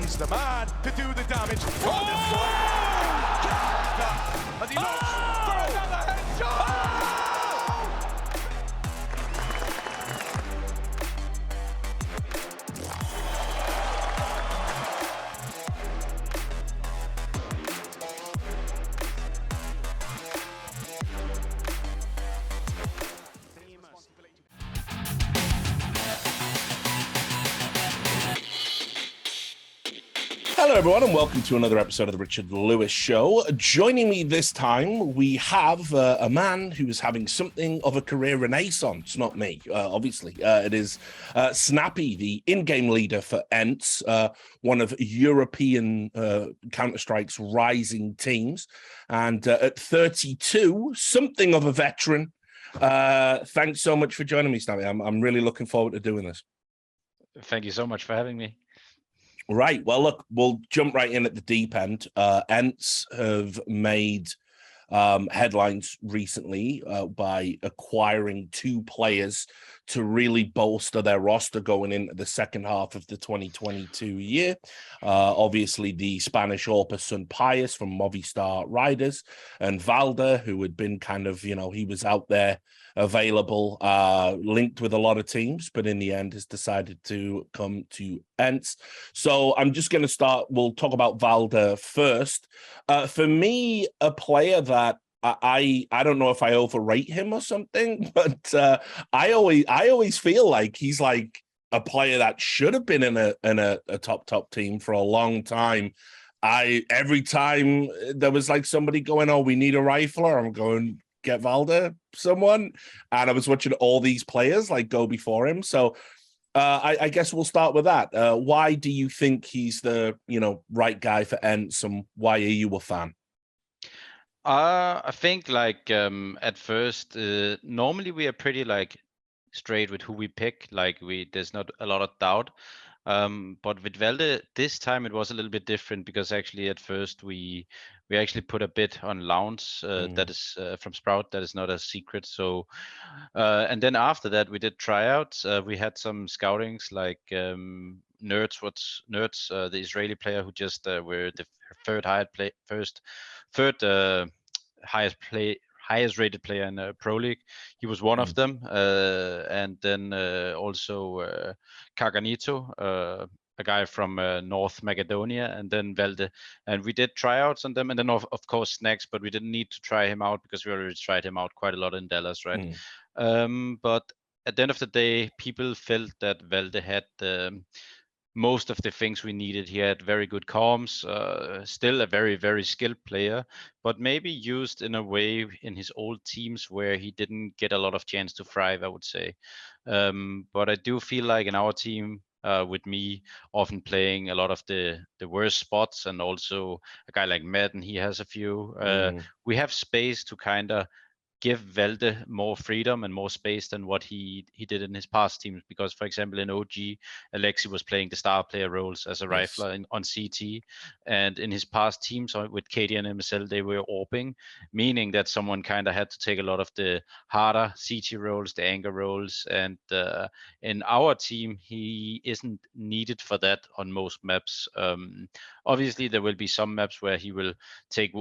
He's the man to do the damage. Oh! As he looks for another headshot! Hello, everyone, and welcome to another episode of the Richard Lewis Show. Joining me this time, we have a man who is having something of a career renaissance. Not me, obviously. It is Snappi, the in-game leader for ENCE, one of European Counter-Strike's rising teams. And at 32, something of a veteran. Thanks so much for joining me, Snappi. I'm really looking forward to doing this. Thank you so much for having me. Right. Well, look, we'll jump right in at the deep end. ENCE have made headlines recently by acquiring two players to really bolster their roster going into the second half of the 2022 year. Obviously, the Spanish Orpa Sun Pius from Movistar Riders and Valda, who had been kind of, he was out there available, linked with a lot of teams, but in the end has decided to come to ENCE. So I'm just going to start. We'll talk about Valda first. For me, a player that I don't know if I overrate him or something, but I always feel like he's like a player that should have been in a top team for a long time. Every time there was like somebody going, "Oh, we need a rifler," I'm going, get Valda someone, and I was watching all these players like go before him. So I guess we'll start with that. Why do you think he's the right guy for ENCE, and why are you a fan? I think like at first, normally we are pretty like straight with who we pick. Like there's not a lot of doubt. But with Valde, this time it was a little bit different because actually at first we actually put a bit on Lounge that is from Sprout. That is not a secret. So and then after that we did tryouts. We had some scoutings like Nerds, the Israeli player who just were the highest rated player in Pro League. He was one of them, and then also Carganito, a guy from North Macedonia, and then Valde. And we did tryouts on them, and then of course Snacks, but we didn't need to try him out because we already tried him out quite a lot in Dallas, right? But at the end of the day, people felt that Valde had most of the things we needed. He had very good comms, still a very, very skilled player, but maybe used in a way in his old teams where he didn't get a lot of chance to thrive, I would say. But I do feel like in our team, with me often playing a lot of the worst spots, and also a guy like Madden, he has a few, we have space to kind of give Valde more freedom and more space than what he did in his past teams. Because, for example, in OG, Alexi was playing the star player roles as a rifler on CT, and in his past teams with KD and MSL, they were AWPing, meaning that someone kind of had to take a lot of the harder CT roles, the anger roles, and in our team, he isn't needed for that on most maps. Obviously, there will be some maps where he will take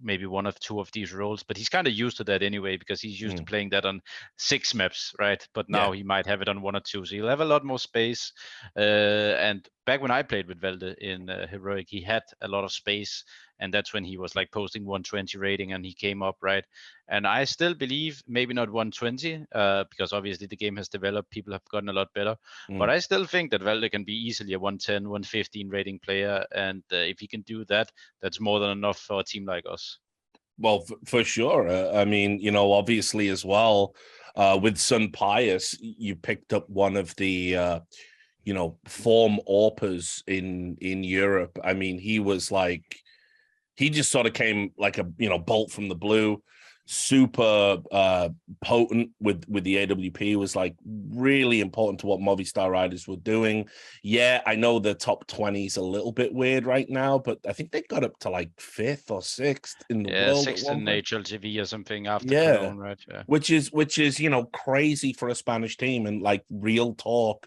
maybe one of two of these roles, but he's kind of used to that anyway because he's used to playing that on 6 maps, right? But now he might have it on 1 or 2, so he'll have a lot more space. And back when I played with Valde in Heroic, he had a lot of space, and that's when he was like posting 120 rating and he came up, right? And I still believe maybe not 120 because obviously the game has developed, people have gotten a lot better, but I still think that Valde can be easily a 110, 115 rating player, and if he can do that, that's more than enough for a team like us. Well, for sure. I mean, obviously as well, with Sun Pius, you picked up one of the form AWPers in Europe. I mean, he was like, he just sort of came like a bolt from the blue, super potent with the AWP, was like really important to what Movistar Riders were doing. Yeah, I know the top 20 is a little bit weird right now, but I think they got up to like 5th or 6th in the world. 6th in HLTV or something after Cologne, right? Yeah. Which is crazy for a Spanish team. And like, real talk,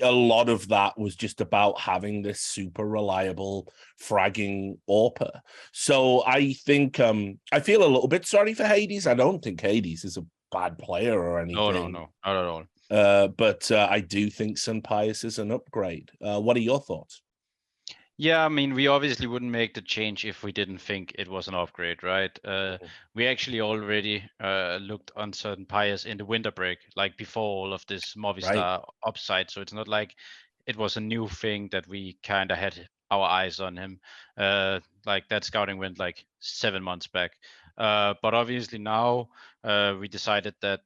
a lot of that was just about having this super reliable fragging AWPer. So I think I feel a little bit sorry for Hades. I don't think Hades is a bad player or anything. No, not at all. But I do think Sunpius is an upgrade. What are your thoughts? Yeah, I mean, we obviously wouldn't make the change if we didn't think it was an upgrade, right? We actually already looked on certain Pius in the winter break, like before all of this Movistar upside. So it's not like it was a new thing that we kind of had our eyes on him. Like that scouting went like 7 months back. But obviously now we decided that,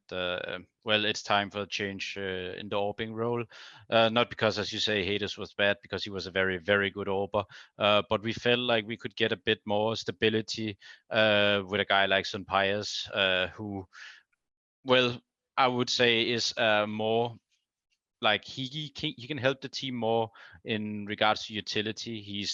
well, it's time for a change in the AWPing role. Not because, as you say, Hades was bad, because he was a very, very good AWPer. But we felt like we could get a bit more stability with a guy like Sunpius, who, well, I would say is more like he can help the team more in regards to utility. He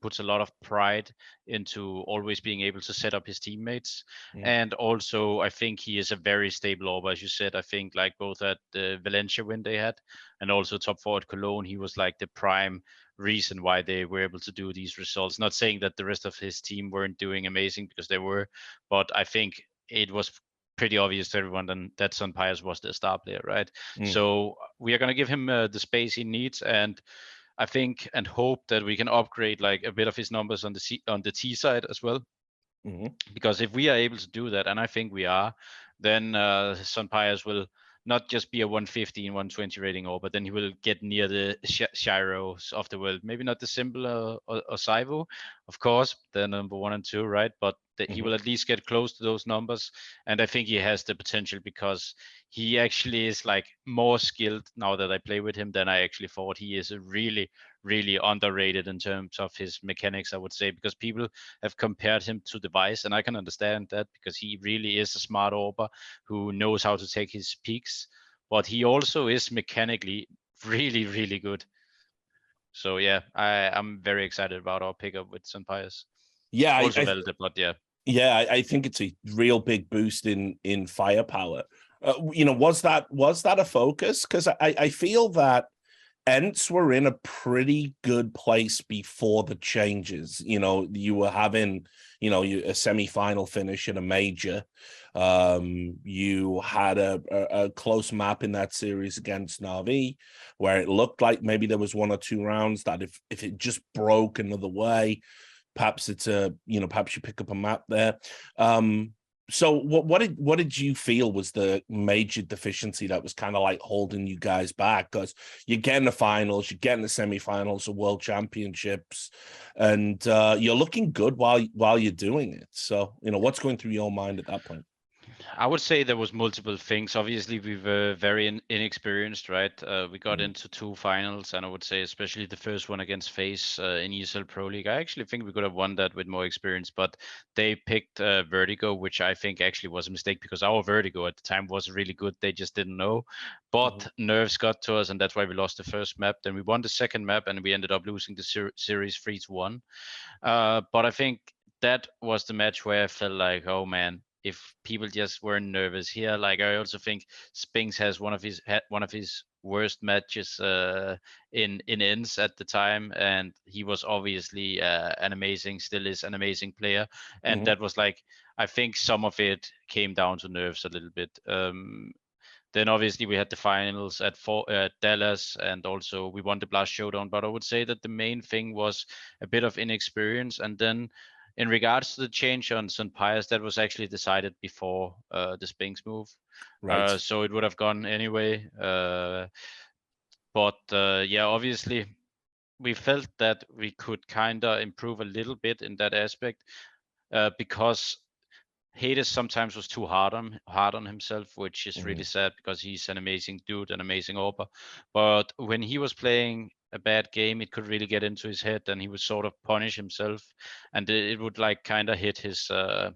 puts a lot of pride into always being able to set up his teammates, and also I think he is a very stable AWPer, as you said. I think like both at the Valencia win they had, and also top 4 at Cologne, he was like the prime reason why they were able to do these results. Not saying that the rest of his team weren't doing amazing, because they were, but I think it was pretty obvious to everyone that Sunpius was the star player, right? So we are going to give him the space he needs, and I think and hope that we can upgrade like a bit of his numbers on the T side as well. Because if we are able to do that, and I think we are, then Sunpius will not just be a 150 and 120 rating AWPer, but then he will get near the Shiros of the world. Maybe not the Symbol or Saivo, of course, they're number 1 and 2, right? But he will at least get close to those numbers. And I think he has the potential, because he actually is like more skilled now that I play with him than I actually thought. He is a really, really underrated in terms of his mechanics, I would say, because people have compared him to Device, and I can understand that, because he really is a smart AWPer who knows how to take his peaks, but he also is mechanically really, really good. So yeah, I'm very excited about our pickup with Sunpius. Yeah, Also Velde, but yeah. Yeah, I think it's a real big boost in firepower. Was that a focus? Because I feel that ENCE were in a pretty good place before the changes. You were having, a semi-final finish in a major. You had a close map in that series against Na'Vi, where it looked like maybe there was 1 or 2 rounds that if it just broke another way, perhaps perhaps you pick up a map there. So what did you feel was the major deficiency that was kind of like holding you guys back? Because you're getting the finals, you're getting the semifinals of World Championships, and you're looking good while you're doing it. So what's going through your mind at that point? I would say there was multiple things. Obviously, we were very inexperienced, right? We got into 2 finals, and I would say especially the first one against FaZe in ESL Pro League. I actually think we could have won that with more experience, but they picked Vertigo, which I think actually was a mistake, because our Vertigo at the time was really good. They just didn't know. But nerves got to us, and that's why we lost the first map. Then we won the second map, and we ended up losing the series 3-1. But I think that was the match where I felt like, oh man, if people just weren't nervous here. Like I also think Spinks has one of his worst matches in ENCE at the time, and he was obviously still is an amazing player. And that was like, I think some of it came down to nerves a little bit. Then obviously we had the finals at Dallas, and also we won the Blast Showdown. But I would say that the main thing was a bit of inexperience. And then in regards to the change on Sunpius, that was actually decided before the Spinks move. Right. So it would have gone anyway. But yeah, obviously we felt that we could kind of improve a little bit in that aspect, because Hades sometimes was too hard on himself, which is really sad, because he's an amazing dude, an amazing AWPer. But when he was playing a bad game, it could really get into his head, and he would sort of punish himself, and it would like kind of hit his how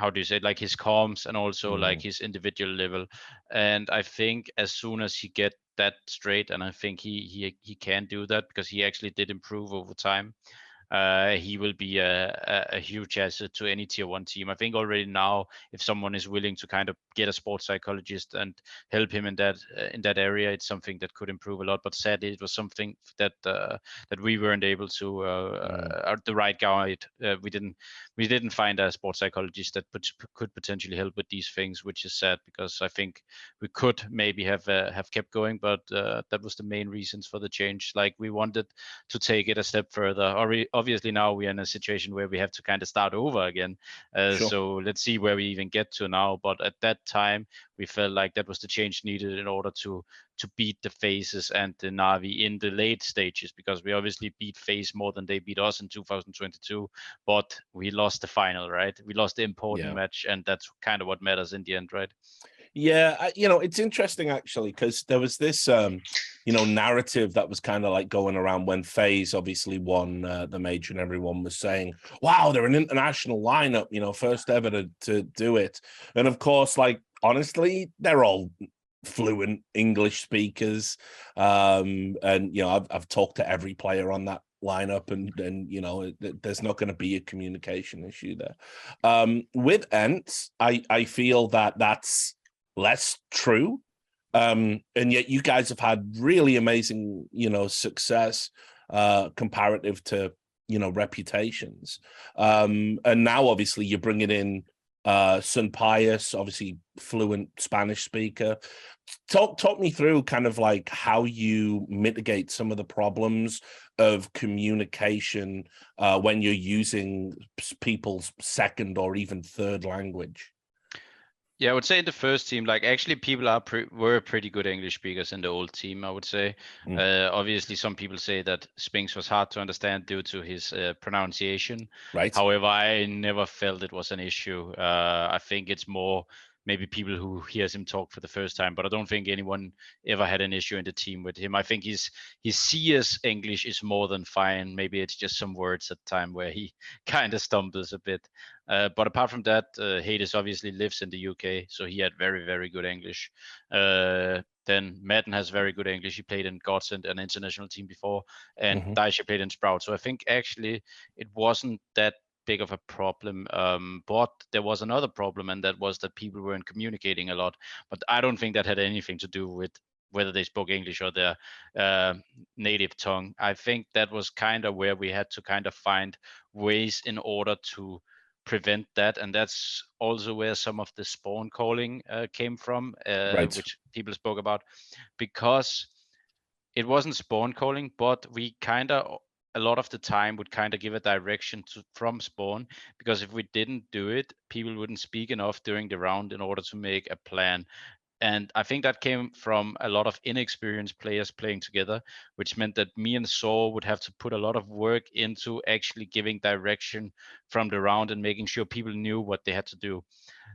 do you say it, like his comms, and also like his individual level. And I think as soon as he get that straight, and I think he can do that, because he actually did improve over time, he will be a huge asset to any tier 1 team. I think already now, if someone is willing to kind of get a sports psychologist and help him in that area, it's something that could improve a lot. But sadly, it was something that we weren't able to the right guide. We didn't find a sports psychologist that could potentially help with these things, which is sad, because I think we could maybe have kept going, but that was the main reasons for the change. Like, we wanted to take it a step further. Obviously now we're in a situation where we have to kind of start over again. Sure. So let's see where we even get to now. But at that time, we felt like that was the change needed in order to beat the Faces and the Navi in the late stages, because we obviously beat Face more than they beat us in 2022, but we lost the final, right? We lost the important match, and that's kind of what matters in the end, right? Yeah, it's interesting actually, because there was this, narrative that was kind of like going around when FaZe obviously won the major, and everyone was saying, "Wow, they're an international lineup, first ever to do it." And of course, like, honestly, they're all fluent English speakers, and I've talked to every player on that lineup, and there's not going to be a communication issue there. With ENCE, I feel that's less true, and yet you guys have had really amazing success comparative to reputations, and now obviously you're bringing in Sun Pius, obviously fluent Spanish speaker. Talk me through kind of like how you mitigate some of the problems of communication when you're using people's second or even third language. Yeah, I would say in the first team, like, actually people were pretty good English speakers in the old team, I would say. Obviously, some people say that Spinks was hard to understand due to his pronunciation. Right. However, I never felt it was an issue. I think it's more maybe people who hears him talk for the first time, but I don't think anyone ever had an issue in the team with him. I think his CS English is more than fine. Maybe it's just some words at the time where he kind of stumbles a bit. But apart from that, Hades obviously lives in the UK, so he had very, very good English. Then Madden has very good English. He played in Godsend, an international team before, and Daisha played in Sprout. So I think actually it wasn't that big of a problem, but there was another problem, and that was that people weren't communicating a lot. But I don't think that had anything to do with whether they spoke English or their native tongue. I think that was kind of where we had to kind of find ways in order to prevent that, and that's also where some of the spawn calling came from, Right. which people spoke about, because it wasn't spawn calling, but we kind of a lot of the time would kind of give a direction from spawn, because if we didn't do it, people wouldn't speak enough during the round in order to make a plan. And I think that came from a lot of inexperienced players playing together, which meant that me and Saw would have to put a lot of work into actually giving direction from the round and making sure people knew what they had to do.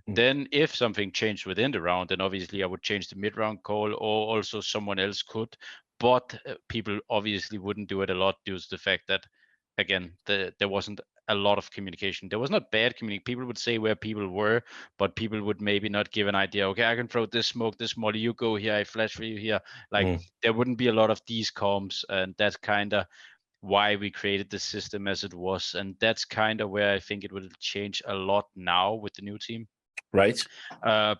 Then if something changed within the round, then obviously I would change the mid-round call, or also someone else could. But people obviously wouldn't do it a lot due to the fact that, again, there wasn't a lot of communication. There was not bad communication. People would say where people were, but people would maybe not give an idea. Okay, I can throw this smoke, this molly, you go here, I flash for you here. Like, there wouldn't be a lot of these comms, and that's kind of why we created the system as it was. And that's kind of where I think it will change a lot now with the new team. Right.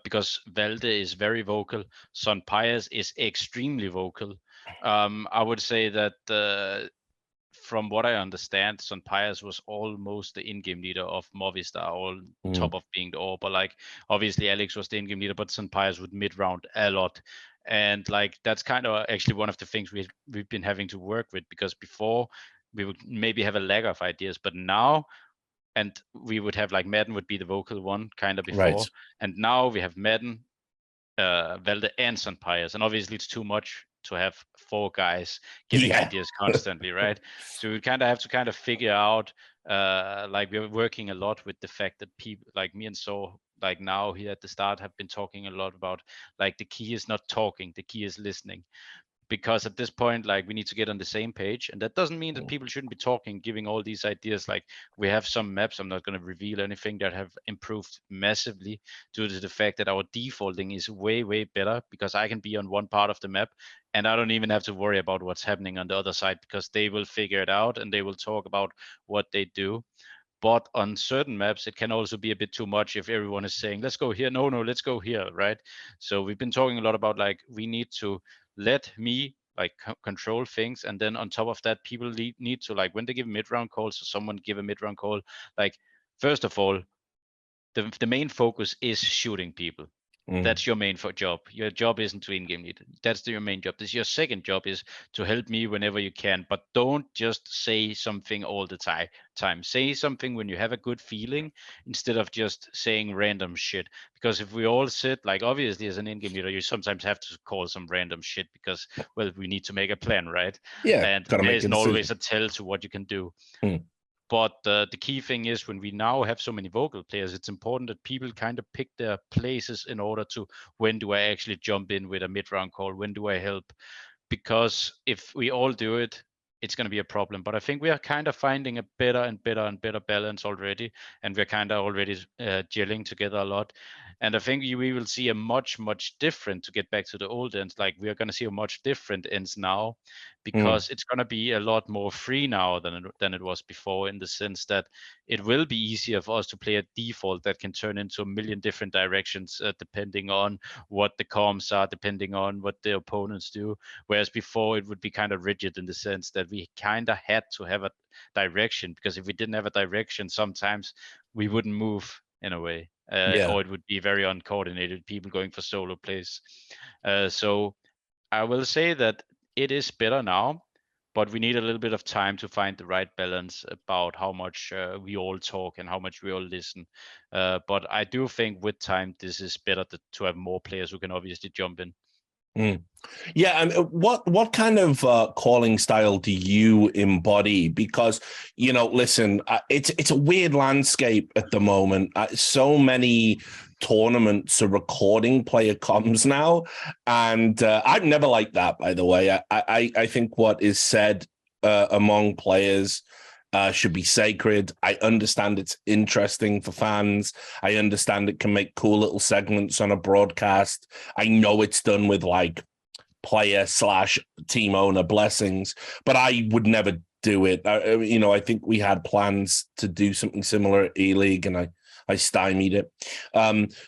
Because Valde is very vocal. Sun Pius is extremely vocal. I would say that from what I understand, Sun Pius was almost the in-game leader of Movistar, on top of being the AWP. But like, obviously Alex was the in-game leader, but Sun Pius would mid-round a lot. And like, that's kind of actually one of the things we've been having to work with, because before we would maybe have a lack of ideas, but now, and we would have like Madden would be the vocal one kind of before, Right. and now we have Madden, Valde, and Sun Pius, and obviously it's too much to have 4 guys giving ideas constantly, right? So we kind of have to kind of figure out, like, we're working a lot with the fact that people like me and So, like, now here at the start have been talking a lot about, like, the key is not talking, the key is listening. because at this point, like, we need to get on the same page, and that doesn't mean that people shouldn't be talking, giving all these ideas. Like, we have some maps, I'm not going to reveal anything, that have improved massively due to the fact that our defaulting is way better, because I can be on one part of the map and I don't even have to worry about what's happening on the other side, because they will figure it out and they will talk about what they do. But on certain maps, it can also be a bit too much if everyone is saying, let's go here, no, let's go here, right? So we've been talking a lot about, like, we need to let me, like, control things, and then on top of that, people need to, like, when they give mid-round calls, or someone give a mid-round call, like, first of all, the main focus is shooting people. That's your main job. Your job isn't to in-game lead. That's your main job. Your second job is to help me whenever you can, but don't just say something all the time. Say something when you have a good feeling, instead of just saying random shit. Because if we all sit, like, obviously as an in-game leader, you sometimes have to call some random shit because, well, we need to make a plan, right? Yeah, And gotta there make a isn't always decision. a tell to what you can do. Mm. But the key thing is, when we now have so many vocal players, it's important that people kind of pick their places in order to, when do I actually jump in with a mid-round call? When do I help? Because if we all do it, it's going to be a problem. But I think we are kind of finding a better and better balance already, and we're kind of already gelling together a lot. And I think we will see a much different, to get back to the old ends, like, we are going to see a much different ends now, because it's going to be a lot more free now than it was before, in the sense that it will be easier for us to play a default that can turn into a million different directions, depending on what the comms are, depending on what the opponents do. Whereas before, it would be kind of rigid, in the sense that we kind of had to have a direction, because if we didn't have a direction, sometimes we wouldn't move, in a way, Yeah. or it would be very uncoordinated, people going for solo plays. So I will say that it is better now, but we need a little bit of time to find the right balance about how much we all talk and how much we all listen. But I do think with time, this is better to have more players who can obviously jump in. Yeah, and what kind of calling style do you embody? Because, listen, it's a weird landscape at the moment. So many tournaments are recording player comms now, and I've never liked that. By the way, I think what is said among players should be sacred. I understand it's interesting for fans. I understand it can make cool little segments on a broadcast. I know it's done with, like, player/team owner blessings, but I would never do it. I think we had plans to do something similar at E-League, and I stymied it.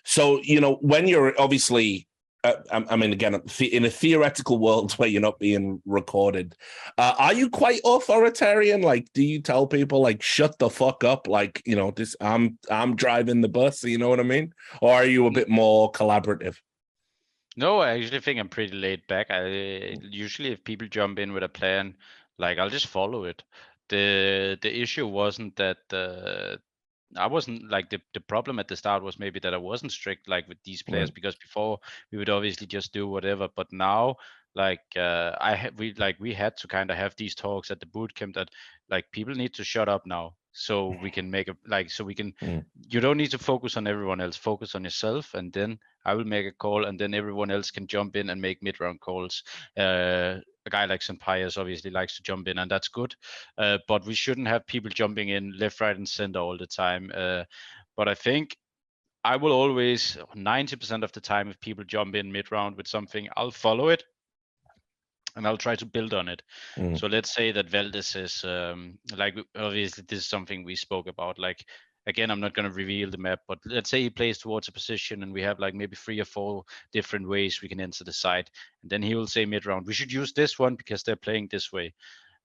So, when you're obviously, I mean, again, in a theoretical world where you're not being recorded, are you quite authoritarian? Like, do you tell people, like, shut the fuck up? Like, this, I'm driving the bus, you know what I mean? Or are you a bit more collaborative? No, I actually think I'm pretty laid back. I usually, if people jump in with a plan, like, I'll just follow it. The issue wasn't that I wasn't, like, the problem at the start was maybe that I wasn't strict, like, with these players, Right. because before we would obviously just do whatever. But now, like, we had to kind of have these talks at the boot camp that, like, people need to shut up now, so we can make so we can. You don't need to focus on everyone else. Focus on yourself, and then I will make a call, and then everyone else can jump in and make mid-round calls. A guy like Senpai obviously likes to jump in, and that's good. But we shouldn't have people jumping in left, right, and center all the time. But I think I will always, 90% of the time, if people jump in mid-round with something, I'll follow it, and I'll try to build on it. So let's say that Valdez is, like, obviously this is something we spoke about. Like, again, I'm not going to reveal the map, but let's say he plays towards a position, and we have, like, maybe 3 or 4 different ways we can enter the site. And then he will say mid-round, we should use this one because they're playing this way.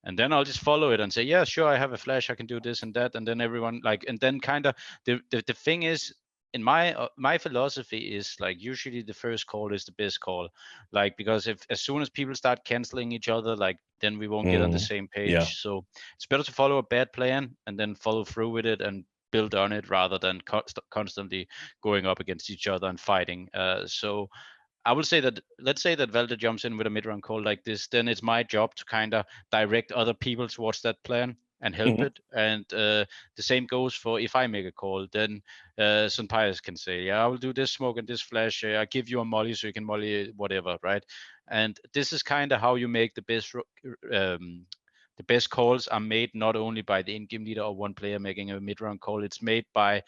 And then I'll just follow it and say, yeah, sure, I have a flash, I can do this and that. And then everyone, like, and then kind of the thing is, in my philosophy is, like, usually the first call is the best call, like, because if as soon as people start canceling each other, like, then we won't get on the same Yeah. page. So it's better to follow a bad plan and then follow through with it and build on it, rather than constantly going up against each other and fighting. So I will say that, let's say that Valde jumps in with a mid-round call like this, then it's my job to kind of direct other people towards that plan and help it. And the same goes for if I make a call, then Sunpires can say, yeah, I will do this smoke and this flash. I give you a molly so you can molly whatever, right? And this is kind of how you make the best calls are made not only by the in-game leader or one player making a mid-round call. It's made by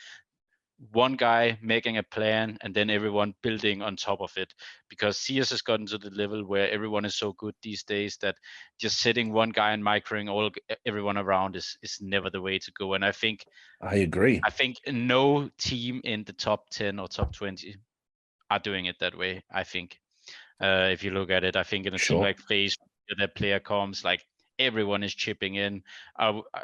one guy making a plan and then everyone building on top of it, because CS has gotten to the level where everyone is so good these days that just sitting one guy and microing everyone around is never the way to go. And I agree. I think no team in the top 10 or top 20 are doing it that way. I think if you look at it, I think in a team like FaZe, that player comes, like everyone is chipping in.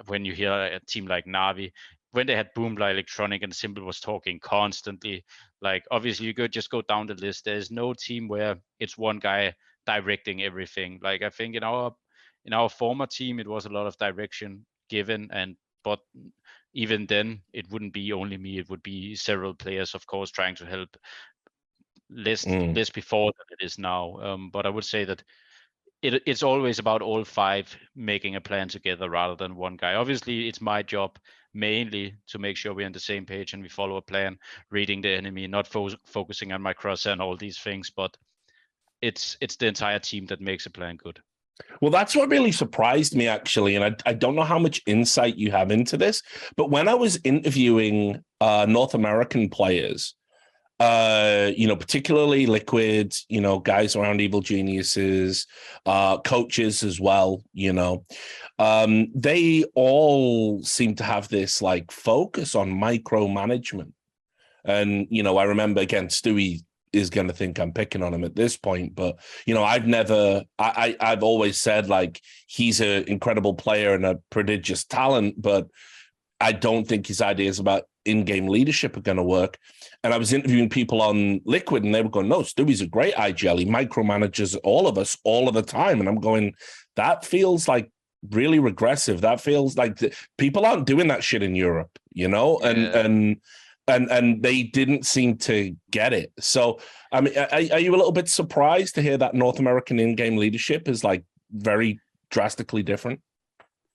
When you hear a team like Na'Vi, when they had Boomla, Electronic, and Simple was talking constantly, like obviously you could just go down the list. There's no team where it's one guy directing everything. Like I think in our former team, it was a lot of direction given, but even then it wouldn't be only me, it would be several players, of course, trying to help less before than it is now. But I would say that it's always about all five making a plan together rather than one guy. Obviously, it's my job mainly to make sure we're on the same page and we follow a plan, reading the enemy, not focusing on my cross and all these things. But it's the entire team that makes a plan good. Well, that's what really surprised me, actually. And I don't know how much insight you have into this, but when I was interviewing North American players, particularly Liquid, guys around Evil Geniuses, coaches as well, they all seem to have this like focus on micromanagement. And, I remember, again, Stewie is going to think I'm picking on him at this point, but, I've always said, like, he's an incredible player and a prodigious talent, but I don't think his ideas about in-game leadership are going to work. And I was interviewing people on Liquid and they were going, no, Stewie's a great IGL. He micromanages all of us all of the time. And I'm going, that feels like really regressive. That feels like people aren't doing that shit in Europe, Yeah. And they didn't seem to get it. So, I mean, are you a little bit surprised to hear that North American in-game leadership is like very drastically different?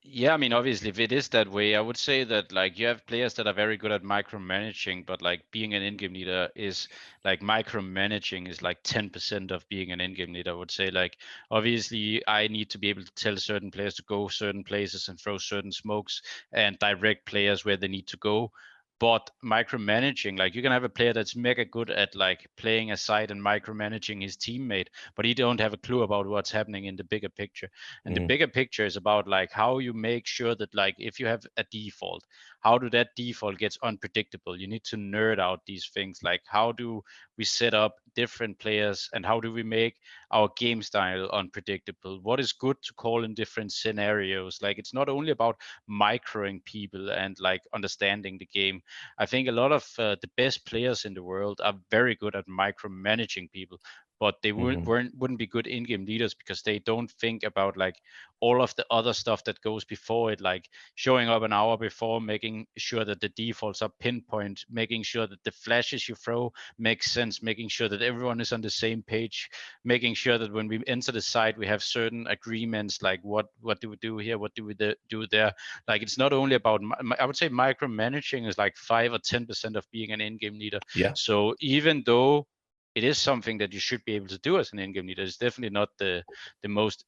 Yeah, I mean, obviously, if it is that way, I would say that like you have players that are very good at micromanaging, but like being an in-game leader is like micromanaging is like 10% of being an in-game leader. I would say, like, obviously I need to be able to tell certain players to go certain places and throw certain smokes and direct players where they need to go. But micromanaging, like you can have a player that's mega good at like playing aside and micromanaging his teammate, but he don't have a clue about what's happening in the bigger picture. And the bigger picture is about like how you make sure that like if you have a default, how do that default gets unpredictable? You need to nerd out these things. Like how do we set up different players and how do we make our game style unpredictable? What is good to call in different scenarios? Like it's not only about microing people and like understanding the game. I think a lot of the best players in the world are very good at micromanaging people, but they wouldn't be good in-game leaders because they don't think about like all of the other stuff that goes before it, like showing up an hour before, making sure that the defaults are pinpoint, making sure that the flashes you throw makes sense, making sure that everyone is on the same page, making sure that when we enter the site we have certain agreements, like what do we do here, what do we do there. Like it's not only about I would say micromanaging is like 5 or 10% of being an in-game leader. Yeah. So even though it is something that you should be able to do as an in-game leader, it's definitely not the most,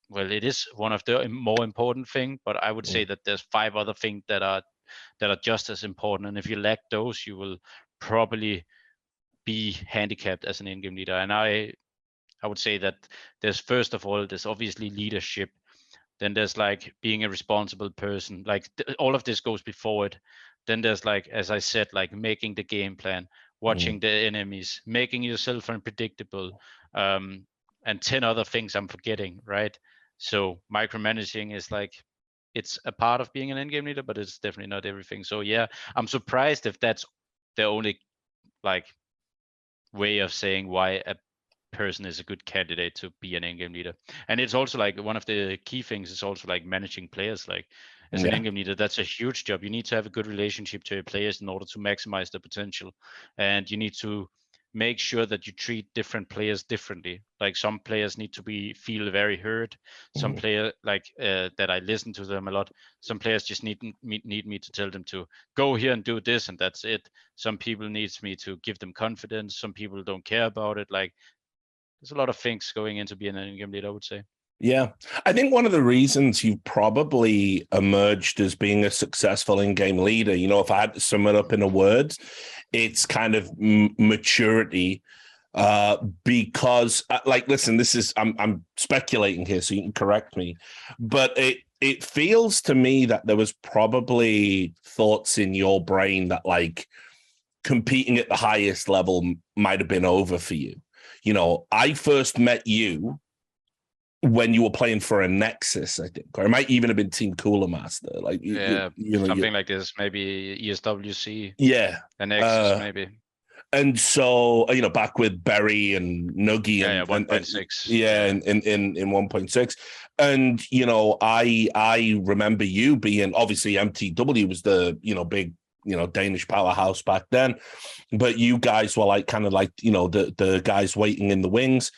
well, it is one of the more important thing, but I would say that there's 5 other things that are just as important. And if you lack those, you will probably be handicapped as an in-game leader. And I would say that there's, first of all, there's obviously leadership. Then there's like being a responsible person. Like all of this goes before it. Then there's like, as I said, like making the game plan, watching the enemies, making yourself unpredictable, and 10 other things I'm forgetting, right? So micromanaging is like, it's a part of being an in-game leader, but it's definitely not everything. So yeah, I'm surprised if that's the only like way of saying why a person is a good candidate to be an in-game leader. And it's also like one of the key things is also like managing players. Like as an in-game leader, that's a huge job. You need to have a good relationship to your players in order to maximize their potential, and you need to make sure that you treat different players differently. Like some players need to feel very heard. Some player like that I listen to them a lot. Some players just need me to tell them to go here and do this, and that's it. Some people needs me to give them confidence. Some people don't care about it. Like there's a lot of things going into being an in-game leader, I would say. Yeah, I think one of the reasons you probably emerged as being a successful in-game leader, you know, if I had to sum it up in a word, it's kind of maturity. Because, like, listen, this is I'm speculating here, so you can correct me, but it feels to me that there was probably thoughts in your brain that like competing at the highest level might have been over for you. You know, I first met you when you were playing for a Nexus, I think, or it might even have been Team Cooler Master, like you know, something like this, maybe ESWC, yeah, and Nexus, maybe. And so, you know, back with Berry and Nuggy and 1.6, in 1.6, and you know, I remember you being, obviously MTW was the, you know, big, you know, Danish powerhouse back then, but you guys were like kind of like, you know, the guys waiting in the wings.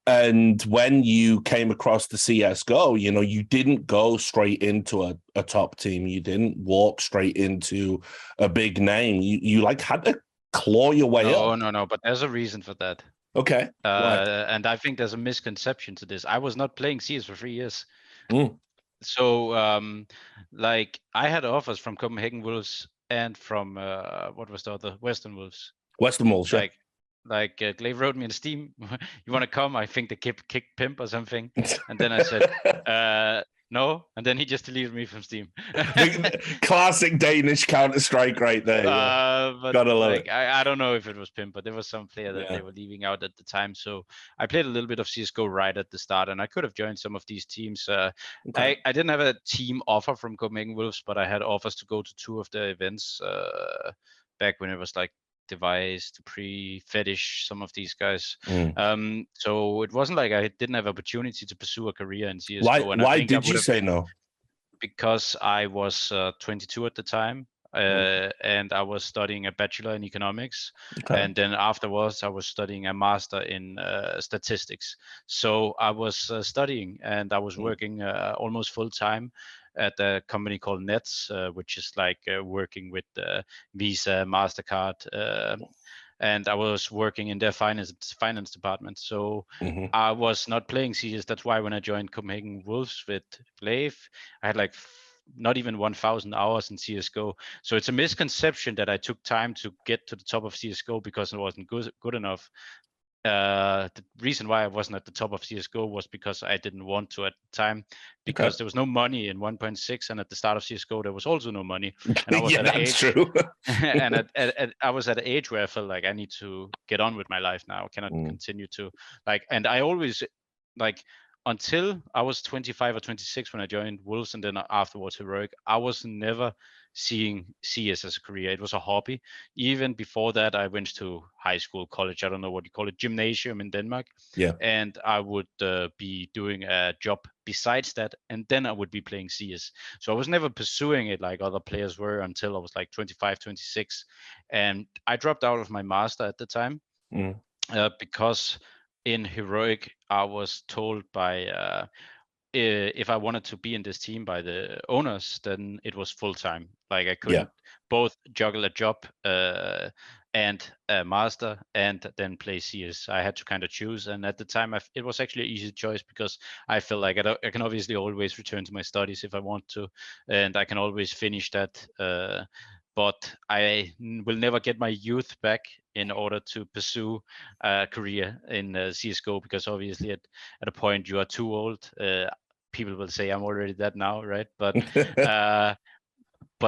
And when you came across the CSGO, you know, you didn't go straight into a top team. You didn't walk straight into a big name. You like had to claw your way up. No, but there's a reason for that. Okay. And I think there's a misconception to this. I was not playing CS for 3 years. So like I had offers from Copenhagen Wolves and from what was the other, Western Wolves. Western Wolves, like Glaive wrote me in Steam, you want to come? I think they kicked Pimp or something. And then I said, no. And then he just deleted me from Steam. Classic Danish Counter-Strike right there. Yeah. But gotta love it. I don't know if it was Pimp, but there was some player that they were leaving out at the time. So I played a little bit of CSGO right at the start, and I could have joined some of these teams. I didn't have a team offer from Copenhagen Wolves, but I had offers to go to 2 of the events back when it was like Device, to Fetish, some of these guys. So it wasn't like I didn't have opportunity to pursue a career in CSGO. Why did you say no? Because I was 22 at the time, and I was studying a bachelor in economics, and then afterwards I was studying a master in statistics. So I was studying, and I was working almost full time at a company called Nets, which is like working with Visa, MasterCard, and I was working in their finance department. So I was not playing CS. That's why when I joined Copenhagen Wolves with Glaive, I had like not even 1,000 hours in CSGO. So it's a misconception that I took time to get to the top of CSGO because it wasn't good enough. The reason why I wasn't at the top of CSGO was because I didn't want to at the time, because there was no money in 1.6, and at the start of CSGO there was also no money. And I was at an age, true. and I was at an age where I felt like I need to get on with my life now. I cannot continue to like, and I always like, until I was 25 or 26 when I joined Wolves, and then afterwards Heroic, I was never seeing CS as a career. It was a hobby. Even before that, I went to high school, college, I don't know what you call it, gymnasium in Denmark. Yeah. And I would be doing a job besides that, and then I would be playing CS. So I was never pursuing it like other players were until I was like 25, 26. And I dropped out of my master at the time because in Heroic, I was told by if I wanted to be in this team by the owners, then it was full time. Like I couldn't both juggle a job and a master and then play CS. I had to kind of choose, and at the time, it was actually an easy choice because I felt like I can obviously always return to my studies if I want to, and I can always finish that. But I will never get my youth back in order to pursue a career in CSGO, because obviously at a point you are too old. People will say I'm already that now, right? But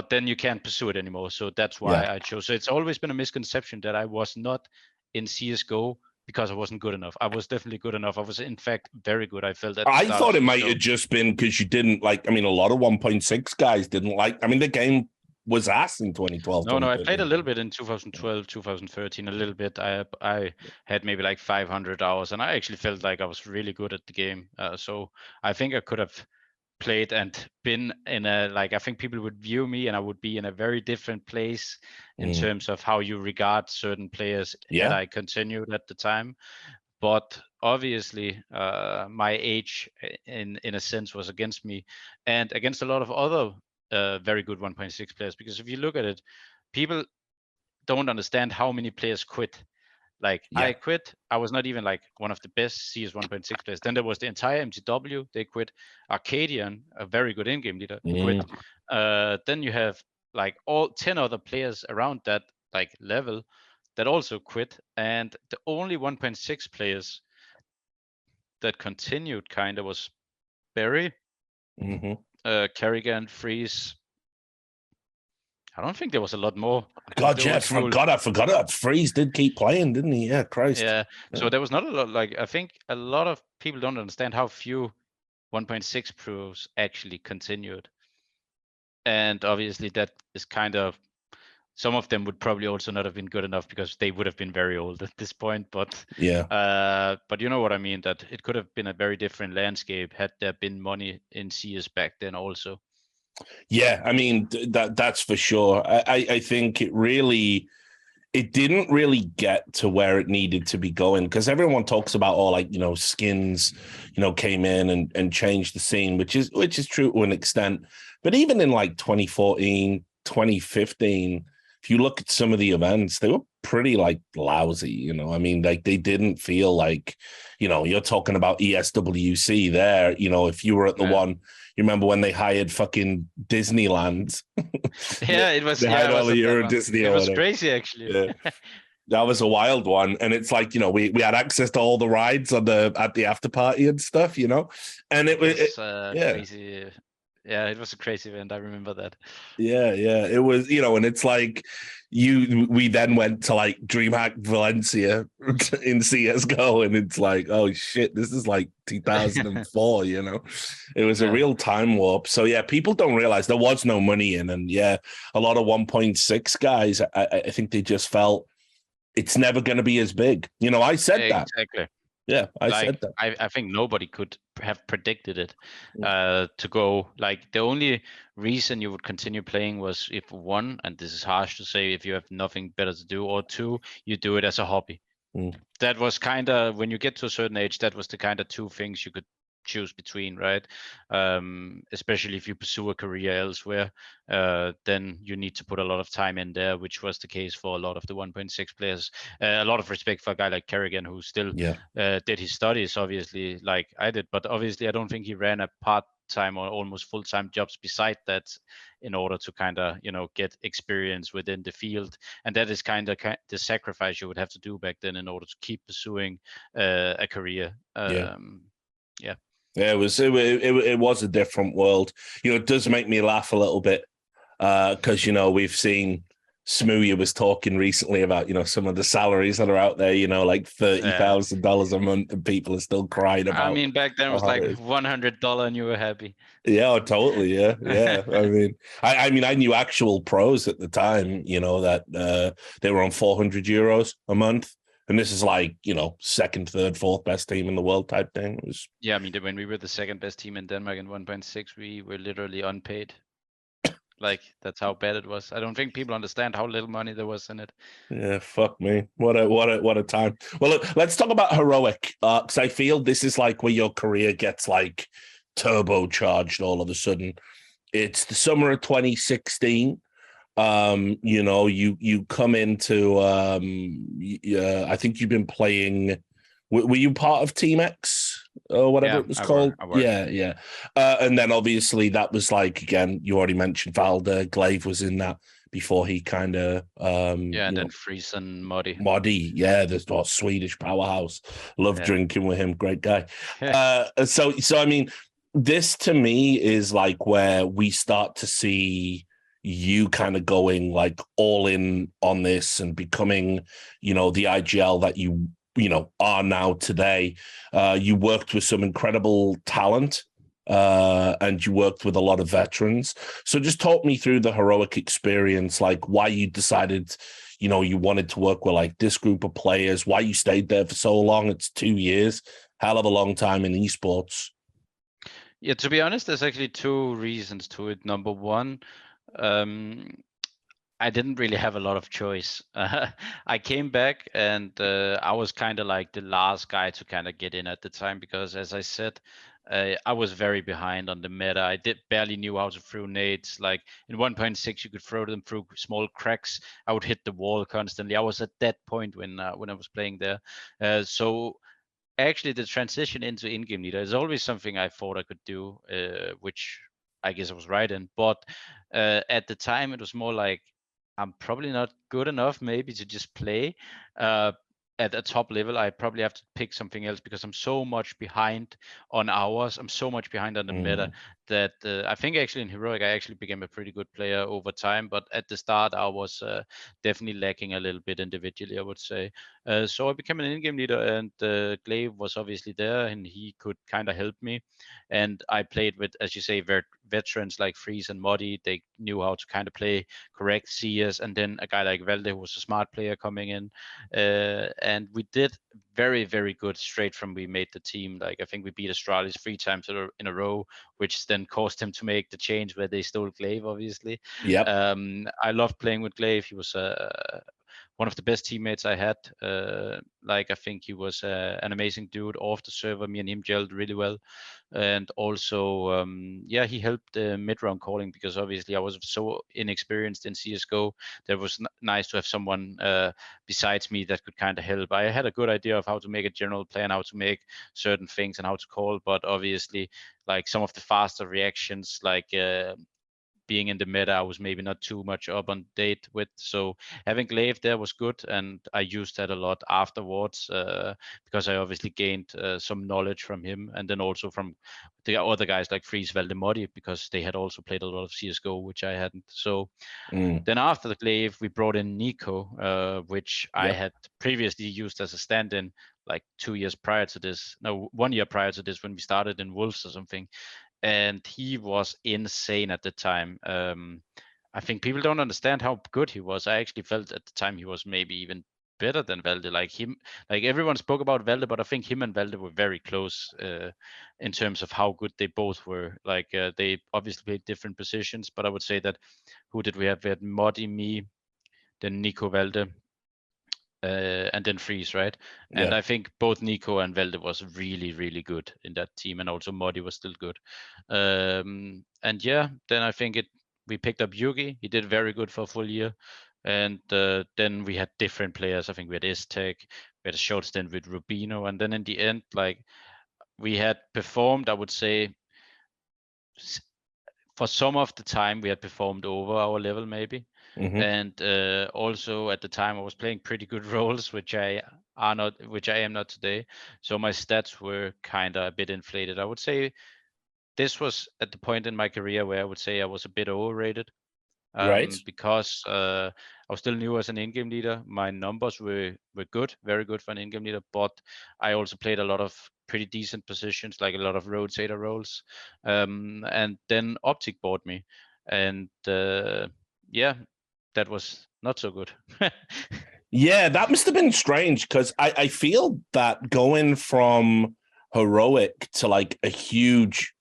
then you can't pursue it anymore. So that's why I chose. So it's always been a misconception that I was not in CSGO because I wasn't good enough. I was definitely good enough. I was, in fact, very good. I felt that. I thought it might have just been because you didn't like. I mean, a lot of 1.6 guys didn't like. I mean, the game was ass in 2012. No, I played a little bit in 2012, 2013, a little bit. I had maybe like 500 hours, and I actually felt like I was really good at the game. So I think I could have played and been in a, like, I think people would view me and I would be in a very different place in terms of how you regard certain players had I continued at the time. But obviously, my age, in a sense, was against me and against a lot of other very good 1.6 players. Because if you look at it, people don't understand how many players quit. Like Yeah. I quit. I was not even like one of the best CS 1.6 players. Then there was the entire MTW. They quit. Arcadian, a very good in-game leader, quit. Then you have like all 10 other players around that like level that also quit, and the only 1.6 players that continued kind of was Barry, Kerrigan, Freeze. I don't think there was a lot more. God, yeah, I forgot that. Freeze did keep playing, didn't he? Yeah, Christ. Yeah. So there was not a lot. Like I think a lot of people don't understand how few 1.6 pros actually continued, and obviously that is kind of, some of them would probably also not have been good enough because they would have been very old at this point. But but you know what I mean, that it could have been a very different landscape had there been money in CS back then also. Yeah, I mean that's for sure. I think it didn't really get to where it needed to be going, because everyone talks about all, like, skins, came in and changed the scene, which is true to an extent. But even in like 2014, 2015, if you look at some of the events, they were pretty like lousy, I mean, like they didn't feel like, you're talking about ESWC there, if you were at the one, you remember when they hired fucking Disneyland? Yeah, it was. They hired all the Euro Disney. It was crazy, actually. Yeah. That was a wild one, and it's like, we had access to all the rides at the after party and stuff, and it was crazy. Yeah, it was a crazy event. I remember that. Yeah, it was, and it's like we then went to like DreamHack Valencia in CSGO, and it's like, oh shit, this is like 2004, It was a real time warp. So yeah, people don't realize there was no money in, and yeah, a lot of 1.6 guys, I think they just felt it's never going to be as big. I said that. Exactly. Yeah, I said that. I think nobody could have predicted it to go. Like the only reason you would continue playing was if one, and this is harsh to say, if you have nothing better to do, or two, you do it as a hobby. That was kind of, when you get to a certain age, that was the kind of two things you could choose between, right? Especially if you pursue a career elsewhere, then you need to put a lot of time in there, which was the case for a lot of the 1.6 players. A lot of respect for a guy like Kerrigan, who still did his studies, obviously, like I did, but obviously I don't think he ran a part-time or almost full-time jobs beside that in order to kind of get experience within the field. And that is kind of the sacrifice you would have to do back then in order to keep pursuing a career. Yeah, it was a different world. It does make me laugh a little bit because we've seen Smooya was talking recently about some of the salaries that are out there. Like $30,000 a month, and people are still crying about. I mean, back then it was like $100, and you were happy. Yeah, totally. Yeah. I mean, I knew actual pros at the time. That they were on €400 a month. And this is like, second, third, fourth best team in the world type thing. It was... Yeah, I mean, when we were the second best team in Denmark in 1.6, we were literally unpaid. Like, that's how bad it was. I don't think people understand how little money there was in it. Yeah, fuck me. What a time. Well, look, let's talk about Heroic, because I feel this is like where your career gets like turbocharged all of a sudden. It's the summer of 2016. You come into I think you've been playing, were you part of Team X or whatever it was called? I were. Yeah. And then obviously that was like, again, you already mentioned Valder, Glaive was in that before he kind of and then Freeze and Moddy, the Swedish powerhouse. Love drinking with him, great guy. So I mean, this to me is like where we start to see you kind of going like all in on this and becoming, the IGL that you are now today. You worked with some incredible talent and you worked with a lot of veterans. So just talk me through the Heroic experience, like why you decided, you wanted to work with like this group of players, why you stayed there for so long. It's 2 years, hell of a long time in esports. Yeah, to be honest, there's actually two reasons to it. Number one, I didn't really have a lot of choice. I came back and I was kind of like the last guy to kind of get in at the time because, as I said, I was very behind on the meta. I barely knew how to throw nades. Like in 1.6, you could throw them through small cracks. I would hit the wall constantly. I was at that point when I was playing there. So actually, the transition into in-game leader is always something I thought I could do, which I guess I was right in. But at the time, it was more like I'm probably not good enough, maybe to just play. At a top level, I probably have to pick something else because I'm so much behind on hours. I'm so much behind on the meta that I think actually in Heroic, I actually became a pretty good player over time. But at the start, I was definitely lacking a little bit individually, I would say. So I became an in-game leader, and Glaive was obviously there, and he could kind of help me. And I played with, as you say, veterans like Freeze and Muddy. They knew how to kind of play correct CS, and then a guy like Velde, who was a smart player coming in. And we did very, very good straight from we made the team. Like I think we beat Astralis 3 times in a row, which then caused him to make the change where they stole Glaive, obviously. Yep. I loved playing with Glaive. He was one of the best teammates I had. Like I think he was an amazing dude off the server. Me and him gelled really well, and also yeah, he helped mid-round calling because obviously I was so inexperienced in CS:GO. That was nice to have someone besides me that could kind of help. I had a good idea of how to make a general plan, how to make certain things, and how to call, but obviously, like some of the faster reactions, like being in the meta, I was maybe not too much up on date with. So having Glaive there was good, and I used that a lot afterwards because I obviously gained some knowledge from him, and then also from the other guys like Freeze, Valdemoti, because they had also played a lot of CS:GO, which I hadn't. So then after the Glaive, we brought in Nico, which I had previously used as a stand-in like 2 years prior to this. No, 1 year prior to this when we started in Wolves or something. And he was insane at the time. I think people don't understand how good he was. I actually felt at the time he was maybe even better than Valde. Like him, like everyone spoke about Valde, but I think him and Valde were very close in terms of how good they both were. Like they obviously played different positions, but I would say that who did we have? We had Modi, me, then Nico Valde, and then Freeze, right? And I think both Nico and Velde was really, really good in that team, and also Modi was still good. And yeah, then I think we picked up Yugi. He did very good for a full year, and then we had different players. I think we had Iztec, we had a short stint with Rubino, and then in the end, like we had performed, I would say, for some of the time we had performed over our level maybe. And also at the time I was playing pretty good roles, which I am not today. So my stats were kind of a bit inflated. I would say this was at the point in my career where I would say I was a bit overrated. Right. Because I was still new as an in-game leader. My numbers were good, very good for an in-game leader, but I also played a lot of pretty decent positions, like a lot of rotator roles. And then Optic bought me, and yeah, that was not so good. Yeah, that must have been strange because I feel that going from Heroic to like a huge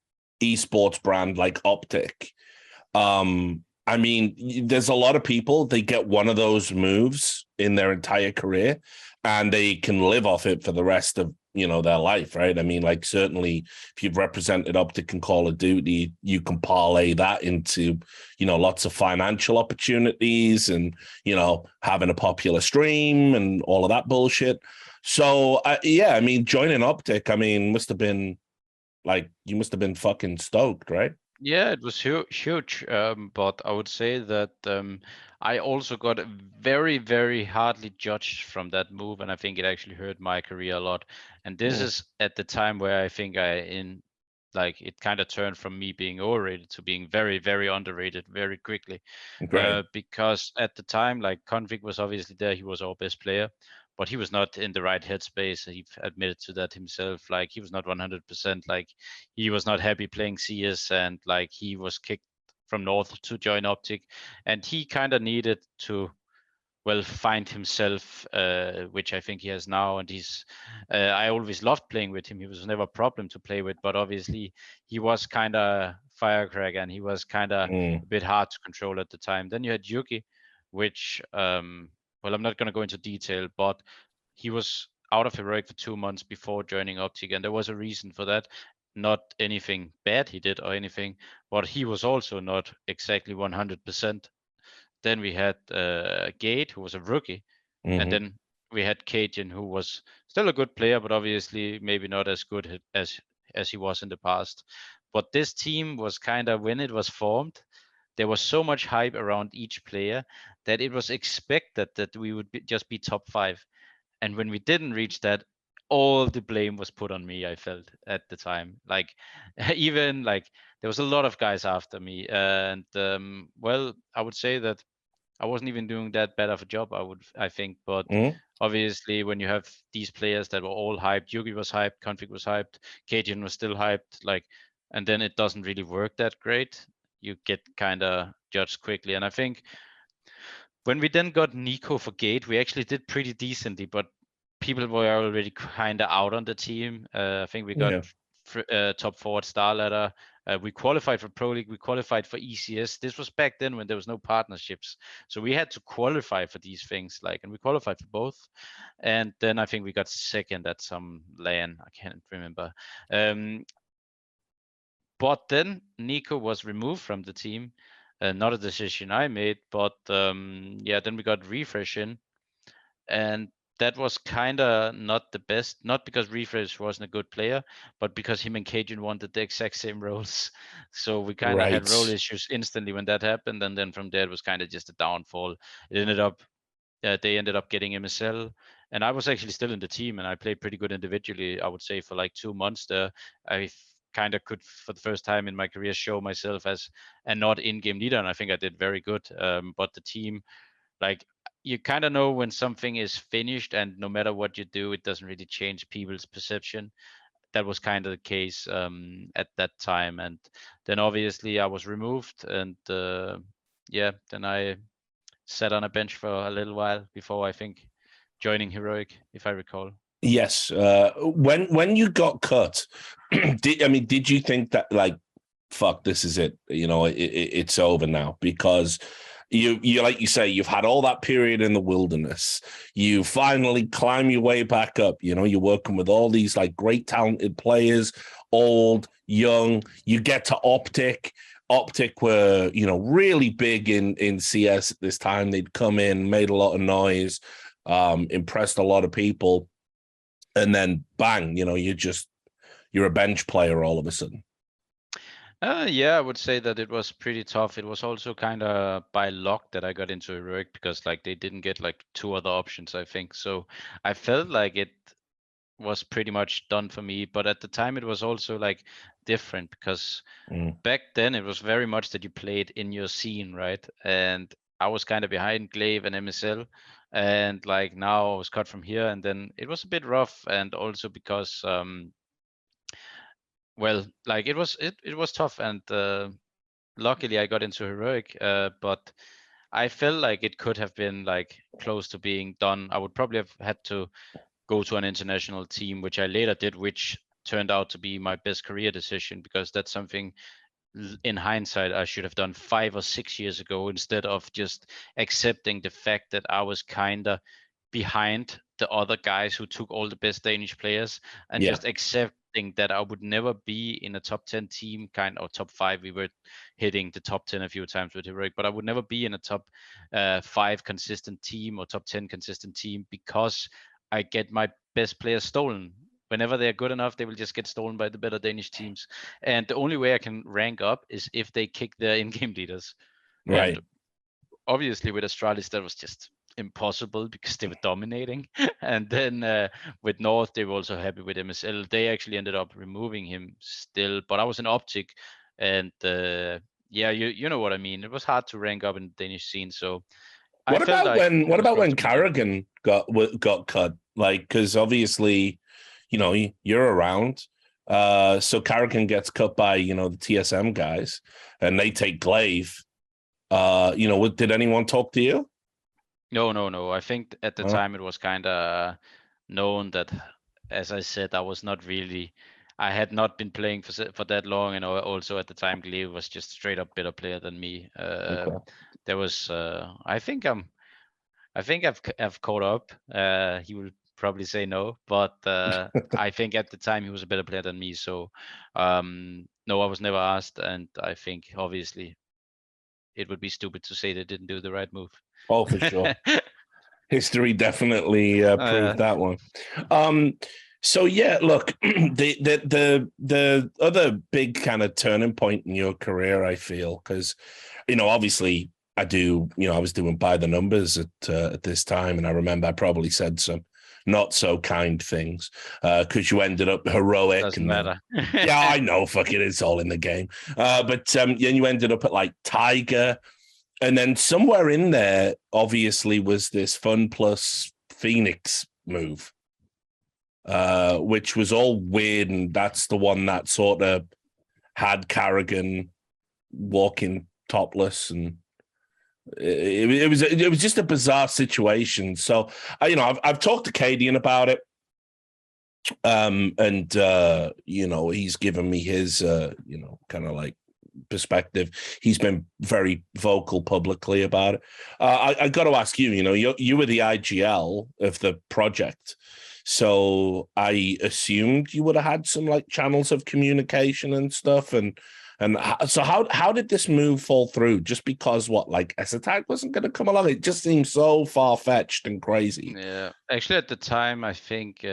esports brand like Optic, I mean, there's a lot of people, they get one of those moves in their entire career and they can live off it for the rest of, their life, right? I mean, like certainly if you've represented Optic and Call of Duty, you can parlay that into, lots of financial opportunities and, having a popular stream and all of that bullshit. So, yeah, I mean, joining Optic, I mean, must have been like, you must have been fucking stoked, right? Yeah, it was huge. But I would say that I also got very, very hardly judged from that move, and I think it actually hurt my career a lot. And this is at the time where I think it kind of turned from me being overrated to being very, very underrated very quickly. Great. Because at the time, like Config was obviously there, he was our best player, but he was not in the right headspace. He admitted to that himself. Like he was not 100%. Like he was not happy playing CS, and like he was kicked from North to join Optic, and he kind of needed to find himself, which I think he has now. And I always loved playing with him. He was never a problem to play with, but obviously he was kind of firecracker, and he was kind of a bit hard to control at the time. Then you had Yuki, which, I'm not going to go into detail, but he was out of Heroic for 2 months before joining Optic, and there was a reason for that. not anything bad he did or anything, but he was also not exactly 100%. Then we had Gate, who was a rookie, and then we had Cajun, who was still a good player, but obviously maybe not as good as he was in the past. But this team was kind of, when it was formed, there was so much hype around each player that it was expected that we would just be top 5. And when we didn't reach that, all the blame was put on me, I felt at the time. Like even like there was a lot of guys after me, and well, I would say that I wasn't even doing that bad of a job, I think. But obviously when you have these players that were all hyped, Yugi was hyped, Config was hyped, Cajun was still hyped, like, and then it doesn't really work that great, you get kind of judged quickly. And I think when we then got Nico for Gate, we actually did pretty decently, but people were already kind of out on the team. I think we got top 4 at Star Ladder. We qualified for Pro League. We qualified for ECS. This was back then when there was no partnerships, so we had to qualify for these things. Like, and we qualified for both. And then I think we got second at some LAN. I can't remember. But then Nico was removed from the team. Not a decision I made, but yeah, then we got Refresh in, and that was kind of not the best. Not because Refresh wasn't a good player, but because him and Cajun wanted the exact same roles. So we kind of had role issues instantly when that happened, and then from there it was kind of just a downfall. It ended up they ended up getting MSL, and I was actually still in the team, and I played pretty good individually. I would say for like 2 months there, I kind of could, for the first time in my career, show myself as a not in-game leader, and I think I did very good. But the team, like, you kind of know when something is finished, and no matter what you do, it doesn't really change people's perception. That was kind of the case at that time, and then obviously I was removed, and yeah, then I sat on a bench for a little while before, I think, joining Heroic, if I recall. Yes. When you got cut, did you think that, like, fuck, this is it? You know, it's over now? Because you like you say, you've had all that period in the wilderness. You finally climb your way back up. You know, you're working with all these like great talented players, old, young. You get to Optic. Optic were, you know, really big in CS at this time. They'd come in, made a lot of noise, impressed a lot of people, and then bang, you know, you're a bench player all of a sudden. Yeah, I would say that it was pretty tough. It was also kind of by luck that I got into Heroic, because like they didn't get like 2 other options, I think. So I felt like it was pretty much done for me. But at the time it was also like different, because back then it was very much that you played in your scene, right? And I was kind of behind Glaive and MSL, and like now I was cut from here, and then it was a bit rough. And also because well, like it was tough, and luckily I got into Heroic, but I felt like it could have been like close to being done. I would probably have had to go to an international team, which I later did, which turned out to be my best career decision, because that's something in hindsight I should have done 5 or 6 years ago, instead of just accepting the fact that I was kind of behind the other guys who took all the best Danish players, and just accepting that I would never be in a top 10 team, kind of top 5. We were hitting the top 10 a few times with Heroic, but I would never be in a top 5 consistent team or top 10 consistent team, because I get my best players stolen. Whenever they're good enough, they will just get stolen by the better Danish teams. And the only way I can rank up is if they kick their in-game leaders. Right. And obviously with Astralis, that was just impossible, because they were dominating. And then with North, they were also happy with MSL. They actually ended up removing him still, but I was in Optic, and yeah, you know what I mean. It was hard to rank up in the Danish scene. So What about when Carrigan got cut? Like, because obviously, you know, you're around. So Carrigan gets cut by, you know, the TSM guys, and they take Glaive. You know, did anyone talk to you? No. I think at the time it was kind of known that, as I said, I had not been playing for that long, and also at the time Glaive was just straight up better player than me. There was I think I've caught up. He will probably say no. But I think at the time he was a better player than me. So no, I was never asked, and I think obviously it would be stupid to say they didn't do the right move. Oh, for sure. History definitely proved that one. So yeah, look, the other big kind of turning point in your career, I feel, because obviously I was doing by the numbers at this time, and I remember I probably said some not so kind things because you ended up heroic. Doesn't matter. Yeah, I know, fuck it, it's all in the game. But then you ended up at like Tiger. And then somewhere in there, obviously, was this Fun Plus Phoenix move, which was all weird. And that's the one that sort of had Carrigan walking topless. And it was just a bizarre situation. So, I've talked to Cadian about it. He's given me his, kind of like perspective. He's been very vocal publicly about it. I got to ask you, you were the IGL of the project, so I assumed you would have had some like channels of communication and stuff. And so how did this move fall through? Just because ESETAC wasn't going to come along? It just seems so far-fetched and crazy. Yeah, actually at the time, I think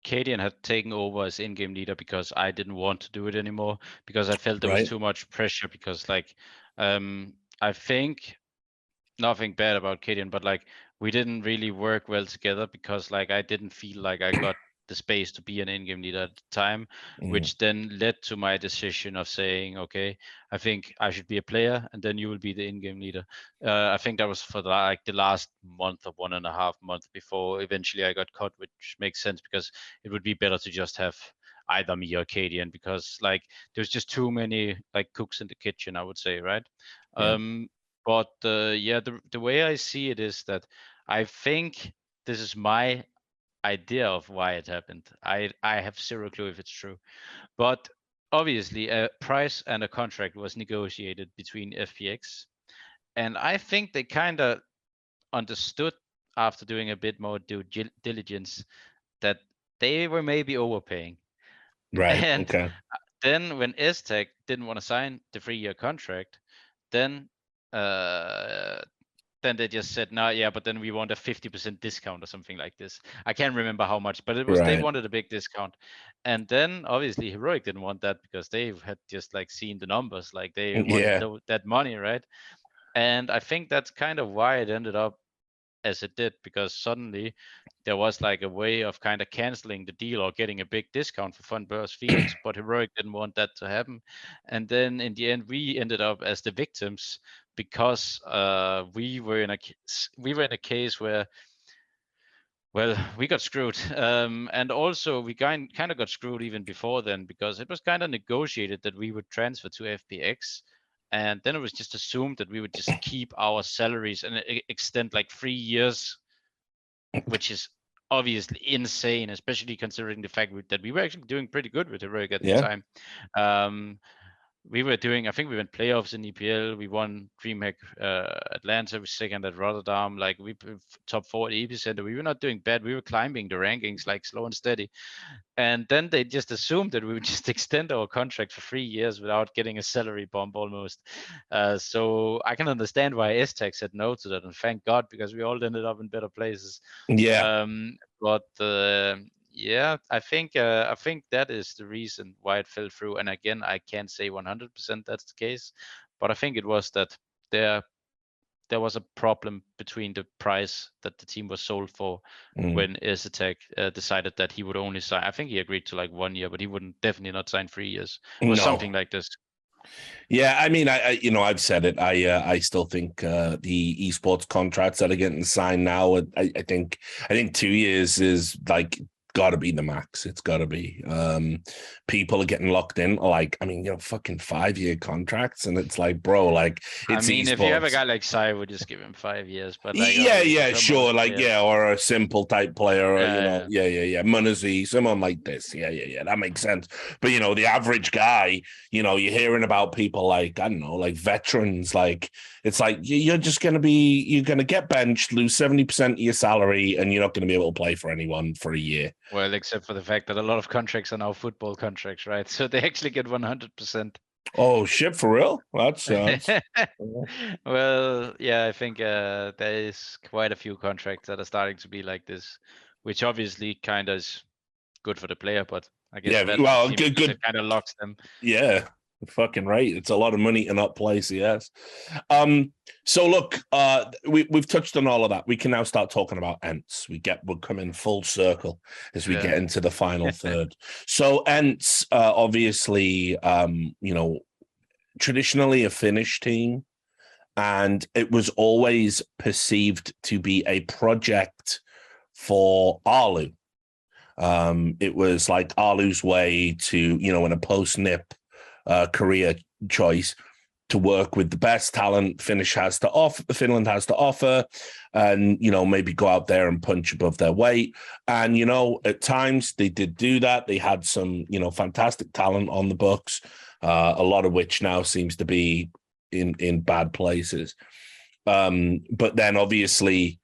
Cadian had taken over as in-game leader because I didn't want to do it anymore, because I felt there was too much pressure, because I think nothing bad about Cadian, but we didn't really work well together, because I didn't feel like I got the space to be an in-game leader at the time, which then led to my decision of saying, okay, I think I should be a player, and then you will be the in-game leader. I think that was for the last month or 1.5 months before eventually I got cut, which makes sense, because it would be better to just have either me or Cadian, because there's just too many cooks in the kitchen, I would say, right? Yeah. But the way I see it is that I think this is my idea of why it happened. I have zero clue if it's true, but obviously a price and a contract was negotiated between FPX, and I think they kind of understood after doing a bit more due diligence that they were maybe overpaying. Right. And okay. Then when ESETAC didn't want to sign the 3-year contract, then they just said, no, yeah, but then we want a 50% discount or something like this. I can't remember how much, but it was they wanted a big discount. And then obviously Heroic didn't want that, because they had just seen the numbers, they wanted that money, right? And I think that's kind of why it ended up as it did, because suddenly there was a way of kind of canceling the deal or getting a big discount for Fun Plus Phoenix, but Heroic didn't want that to happen. And then in the end, we ended up as the victims, because we were in a case where, well, we got screwed. And also we kind of got screwed even before then, because it was kind of negotiated that we would transfer to FPX. And then it was just assumed that we would just keep our salaries and extend 3 years, which is obviously insane, especially considering the fact that we were actually doing pretty good with Heroic at the time. We were doing, I think we went playoffs in EPL. We won DreamHack Atlanta, we second at Rotterdam. We top 4 at Epicenter. We were not doing bad. We were climbing the rankings slow and steady. And then they just assumed that we would just extend our contract for 3 years without getting a salary bump almost. So I can understand why ESETAC said no to that, and thank God, because we all ended up in better places. Yeah. Yeah, I think that is the reason why it fell through. And again, I can't say 100% that's the case, but I think it was that there was a problem between the price that the team was sold for when ESETAC decided that he would only sign. I think he agreed to 1 year, but he wouldn't definitely not sign 3 years or something like this. Yeah, I mean, I've said it. I still think the esports contracts that are getting signed now, I think 2 years is got to be the max. It's got to be. People are getting locked in. Like, I mean, fucking 5-year contracts, and it's like, bro, like, I it's mean, esports. if you have a guy like Sai, would just give him 5 years. But like, yeah, sure, like, or a simple type player, or yeah. Munazi, someone like this. Yeah, that makes sense. But the average guy, you're hearing about people like, I don't know, like veterans. Like, it's like you're gonna get benched, lose 70% of your salary, and you're not gonna be able to play for anyone for a year. Well, except for the fact that a lot of contracts are now football contracts, right? So they actually get 100%. Oh shit, for real? That's Well, yeah, I think there is quite a few contracts that are starting to be like this, which obviously kind of is good for the player, but I guess bad for the team because it kind of locks them. Yeah, fucking right. It's a lot of money to not play CS. So look, we've touched on all of that. We can now start talking about ENCE. We're coming full circle as we get into the final third. So ENCE, obviously, traditionally a Finnish team, and it was always perceived to be a project for Arlu. It was like Arlu's way to, in a post-NIP career choice, to work with the best talent Finland has to offer, and maybe go out there and punch above their weight. And at times they did do that. They had some fantastic talent on the books, a lot of which now seems to be in bad places. But then obviously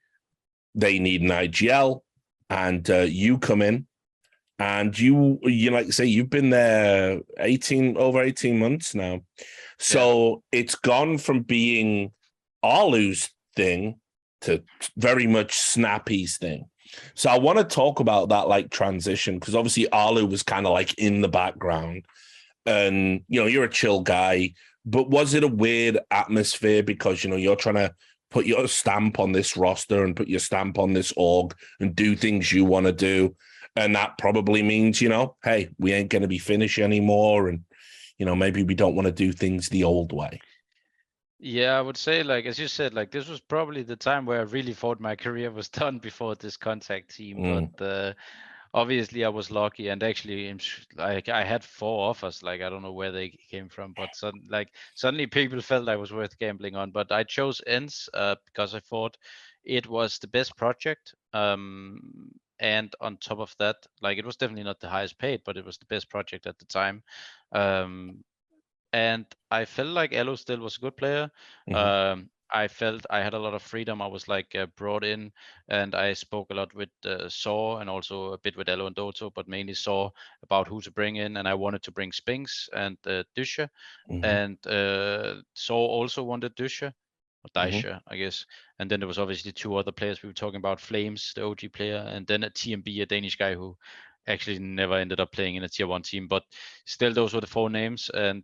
they need an IGL, and you come in. And you like to say, you've been there over 18 months now. So it's gone from being Arlu's thing to very much Snappi's thing. So I want to talk about that like transition, because obviously Arlu was kind of like in the background, and you're a chill guy, but was it a weird atmosphere because you're trying to put your stamp on this roster and put your stamp on this org and do things you want to do? And that probably means, hey, we ain't going to be Finnish anymore. And, maybe we don't want to do things the old way. Yeah, I would say, like, as you said, like, this was probably the time where I really thought my career was done before this contact team. But obviously I was lucky, and actually, like, I had 4 offers. Like, I don't know where they came from, but suddenly people felt I was worth gambling on. But I chose ENCE because I thought it was the best project. And on top of that, like, it was definitely not the highest paid, but it was the best project at the time. And I felt like Elo still was a good player. I felt I had a lot of freedom. I was like brought in, and I spoke a lot with Saw, and also a bit with Elo and Doto, but mainly Saw, about who to bring in. And I wanted to bring Spinks and Dusha, and Saw also wanted Dusha. Daisha, I guess. And then there was obviously 2 other players we were talking about, Flames, the OG player, and then a TMB, a Danish guy who actually never ended up playing in a tier 1 team. But still, those were the 4 names. And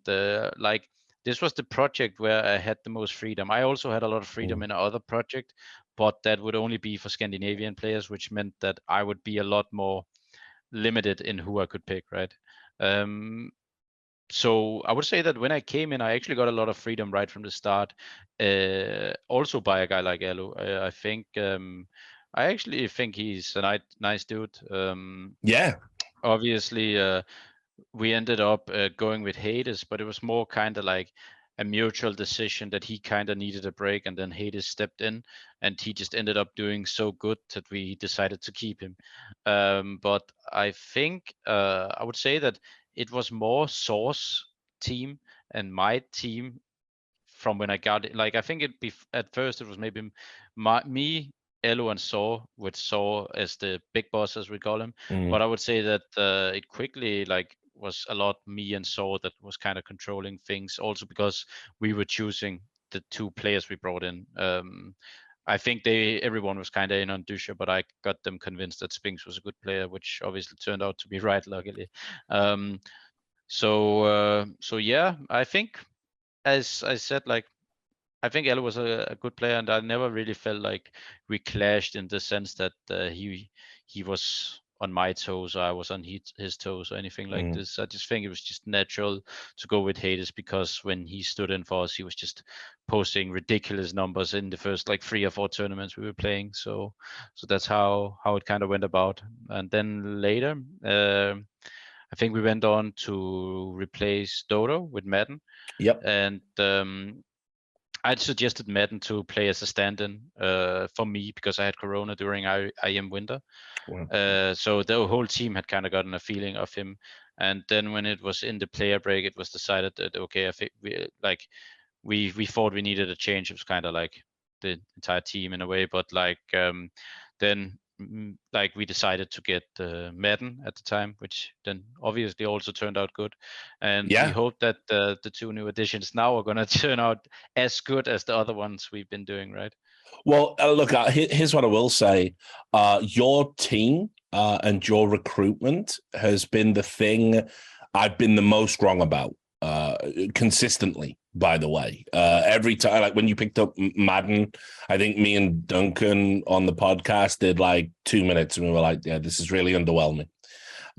like, this was the project where I had the most freedom. I also had a lot of freedom in another project, but that would only be for Scandinavian players, which meant that I would be a lot more limited in who I could pick, right? So I would say that when I came in, I actually got a lot of freedom right from the start. Also by a guy like Elo. I actually think he's a nice dude. Obviously, we ended up going with Hades, but it was more kind of like a mutual decision that he kind of needed a break, and then Hades stepped in, and he just ended up doing so good that we decided to keep him. But I think I would say that it was more Source team and my team from when I got it. Like, I think at first it was maybe me, Elo, and Saw, with Saw as the big boss, as we call him. But I would say that it quickly was a lot me and Saw that was kind of controlling things, also because we were choosing the 2 players we brought in. I think everyone was kind of in on Dusha, but I got them convinced that Spinks was a good player, which obviously turned out to be right, luckily. So yeah, I think, as I said, like, I think Elo was a good player, and I never really felt like we clashed in the sense that he was on my toes or I was on his toes or anything like this. I just think it was just natural to go with Hades because when he stood in for us, he was just posting ridiculous numbers in the first like 3 or 4 tournaments we were playing. So that's how it kind of went about. And then later, I think we went on to replace Dodo with Madden. Yep. And I'd suggested Madden to play as a stand-in for me because I had Corona during IM winter. Wow. So the whole team had kind of gotten a feeling of him. And then when it was in the player break, it was decided that, okay, I think we thought we needed a change. It was kind of like the entire team in a way, but like then like we decided to get Madden at the time, which then obviously also turned out good. And we hope that the 2 new additions now are going to turn out as good as the other ones we've been doing, right? Well, look, here's what I will say. Your team and your recruitment has been the thing I've been the most wrong about consistently, by the way. Every time, like when you picked up Madden, I think me and Duncan on the podcast did like 2 minutes and we were like, yeah, this is really underwhelming.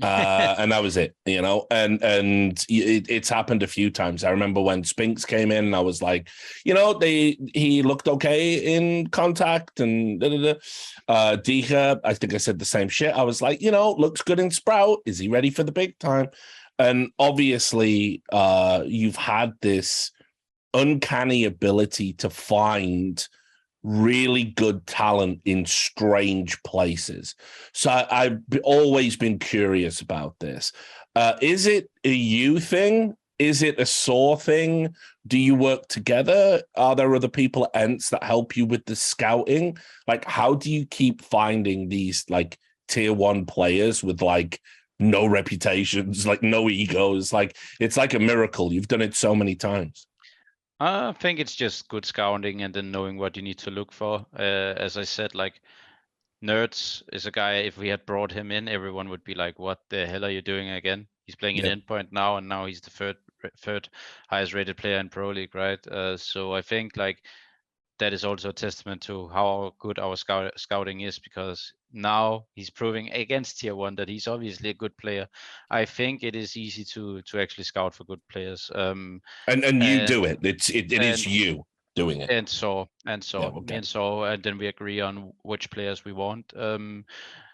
And that was it, and it's happened a few times. I remember when Spinks came in and I was like, he looked okay in contact and Dika, I think I said the same shit. I was like, looks good in Sprout. Is he ready for the big time? And obviously you've had this uncanny ability to find really good talent in strange places. So I've always been curious about this. Is it a you thing? Is it a Saw thing? Do you work together? Are there other people at ENCE that help you with the scouting? Like, how do you keep finding these like tier 1 players with like no reputations, like no egos? Like, it's like a miracle. You've done it so many times. I think it's just good scouting and then knowing what you need to look for. As I said, like Nerds is a guy, if we had brought him in, everyone would be like, what the hell are you doing again? He's playing in Endpoint now, and now he's the third highest rated player in Pro League, right? So I think like that is also a testament to how good our scouting is, because now he's proving against tier 1 that he's obviously a good player. I think it is easy to actually scout for good players. And you do it. It is you doing it. And so Yeah, okay. me and so, and then we agree on which players we want.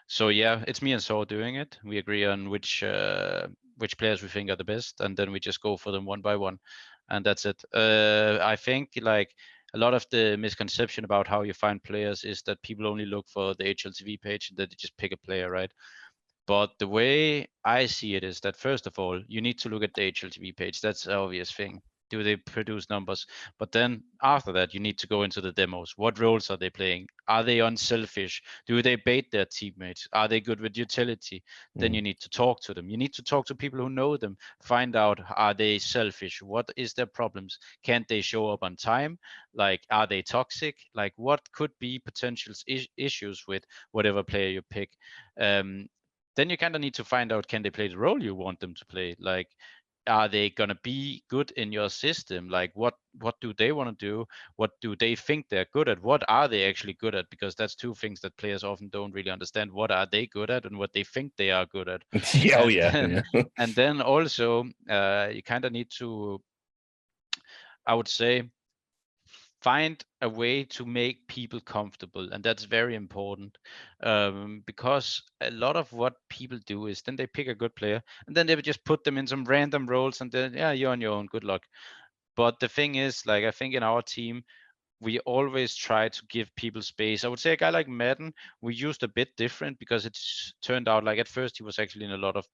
So yeah, it's me and so doing it. We agree on which players we think are the best, and then we just go for them one by one, and that's it. I think like a lot of the misconception about how you find players is that people only look for the HLTV page and that they just pick a player, right? But the way I see it is that first of all, you need to look at the HLTV page. That's the obvious thing. Do they produce numbers? But then after that, you need to go into the demos. What roles are they playing? Are they unselfish? Do they bait their teammates? Are they good with utility? Then you need to talk to them. You need to talk to people who know them. Find out, are they selfish? What is their problems? Can't they show up on time? Like, are they toxic? Like, what could be potential issues with whatever player you pick? Then you kind of need to find out, can they play the role you want them to play? Like, are they going to be good in your system? Like, what do they want to do? What do they think they're good at? What are they actually good at? Because that's 2 things that players often don't really understand. What are they good at and what they think they are good at? And then also you kind of need to, I would say, find a way to make people comfortable, and that's very important, because a lot of what people do is then they pick a good player and then they would just put them in some random roles and then, yeah, you're on your own, good luck. But the thing is, like, I think in our team we always try to give people space. I would say a guy like Madden, we used a bit different because it's turned out like at first he was actually in a lot of,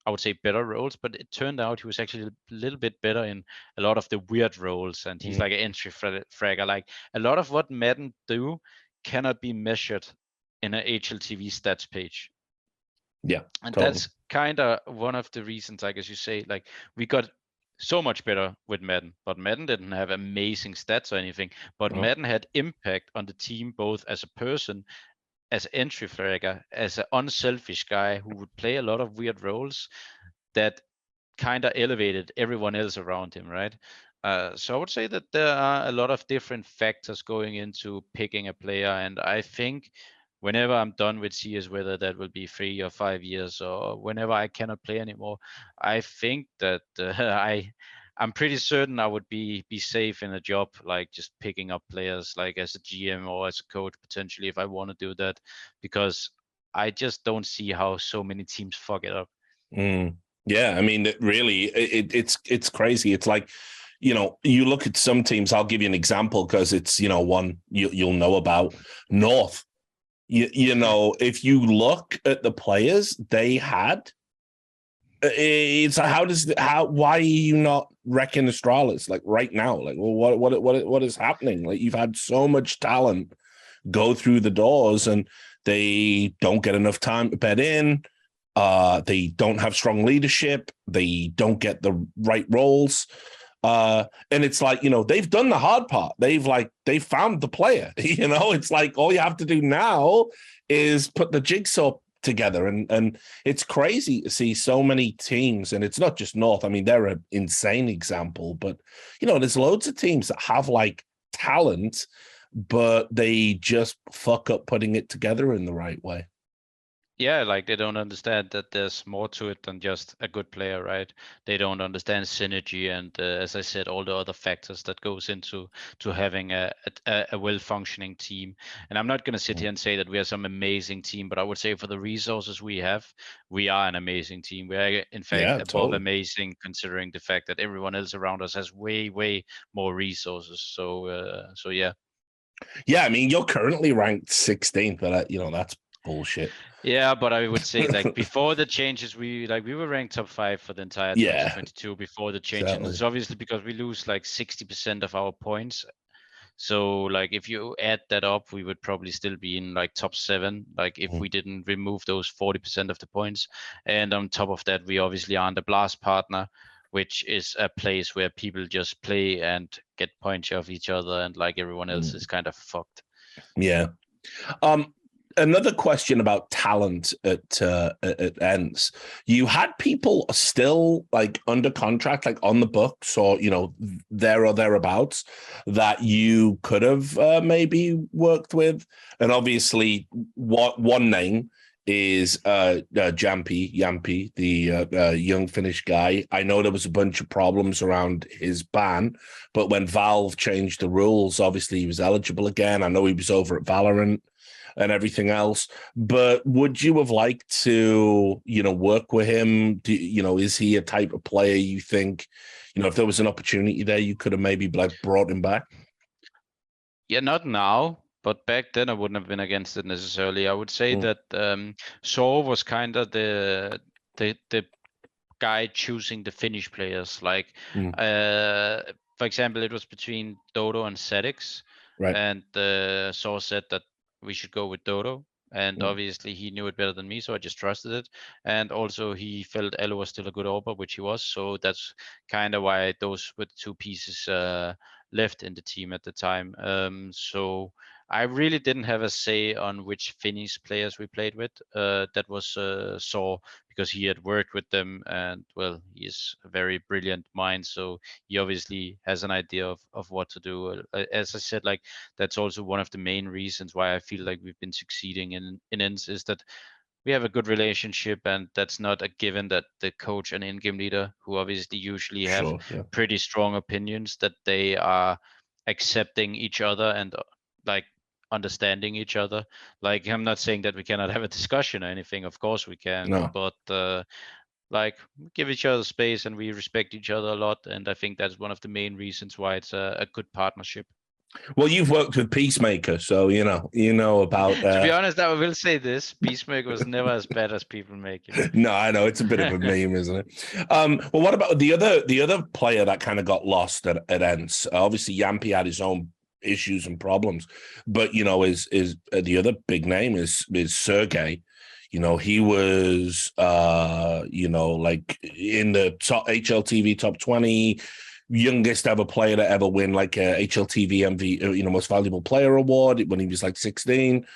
I would say, better roles, but it turned out he was actually a little bit better in a lot of the weird roles, and he's like an entry fragger. Like, a lot of what Madden do cannot be measured in an HLTV stats page. Yeah, and totally. That's kind of one of the reasons, like as you say, like we got so much better with Madden, but Madden didn't have amazing stats or anything, but Madden had impact on the team, both as a person, as an entry fragger, as an unselfish guy who would play a lot of weird roles that kind of elevated everyone else around him, right? So I would say that there are a lot of different factors going into picking a player, and I think whenever I'm done with CS, whether that will be 3 or 5 years or whenever I cannot play anymore, I think that I'm pretty certain I would be safe in a job, like just picking up players, like as a GM or as a coach potentially, if I want to do that, because I just don't see how so many teams fuck it up. Yeah, I mean, it's crazy. It's like, you look at some teams. I'll give you an example because it's one you'll know about. North. If you look at the players they had, it's why are you not wrecking Astralis like right now? Like, well, what is happening? Like, you've had so much talent go through the doors and they don't get enough time to bed in. They don't have strong leadership. They don't get the right roles. And it's like, they've done the hard part. They've found the player. It's like all you have to do now is put the jigsaw together. And it's crazy to see so many teams, and it's not just North. I mean, they're an insane example, but there's loads of teams that have like talent, but they just fuck up putting it together in the right way. Yeah, like they don't understand that there's more to it than just a good player, right? They don't understand synergy and, as I said, all the other factors that goes into having a well-functioning team. And I'm not going to sit here and say that we are some amazing team, but I would say for the resources we have, we are an amazing team. We are, in fact, above amazing, considering the fact that everyone else around us has way, way more resources. So yeah. Yeah, I mean, you're currently ranked 16th, but that's bullshit. Yeah, but I would say like before the changes, we were ranked top 5 for the entire 2022 before the change. Exactly. And it's obviously because we lose like 60% of our points. So like if you add that up, we would probably still be in like top 7, like if we didn't remove those 40% of the points. And on top of that, we obviously aren't the blast partner, which is a place where people just play and get points off each other, and like everyone else is kind of fucked. Yeah. Another question about talent at ENCE. You had people still like under contract, like on the books, or there or thereabouts, that you could have maybe worked with. And obviously, one name is Jampi, the young Finnish guy. I know there was a bunch of problems around his ban, but when Valve changed the rules, obviously he was eligible again. I know he was over at Valorant and everything else, but would you have liked to, work with him? Is he a type of player you think, if there was an opportunity there, you could have maybe like brought him back? Yeah, not now, but back then I wouldn't have been against it necessarily. I would say that Saw was kind of the guy choosing the Finnish players. Like, for example, it was between Dodo and Sedix, right? And Saw said that we should go with Dodo. And obviously he knew it better than me, so I just trusted it. And also he felt Elo was still a good AWPer, which he was. So that's kind of why those were the two pieces left in the team at the time. So I really didn't have a say on which Finnish players we played with. That was Saw, because he had worked with them, and well, he is a very brilliant mind, so he obviously has an idea of what to do. As I said, like that's also one of the main reasons why I feel like we've been succeeding in ENCE, is that we have a good relationship, and that's not a given that the coach and in-game leader, who obviously usually have pretty strong opinions, that they are accepting each other and like understanding each other. Like, I'm not saying that we cannot have a discussion or anything, of course we can, but like give each other space, and we respect each other a lot, and I think that's one of the main reasons why it's a good partnership. Well, you've worked with Peacemaker, so you know about. To be honest, I will say this: Peacemaker was never as bad as people make it. No, I know it's a bit of a meme, isn't it? Well, what about the other player that kind of got lost at ENCE? Obviously, Jampi had his own issues and problems, but is the other big name is Sergey. He was like in the top HLTV top 20. Youngest ever player to ever win like a HLTV MV, most valuable player award when he was like 16.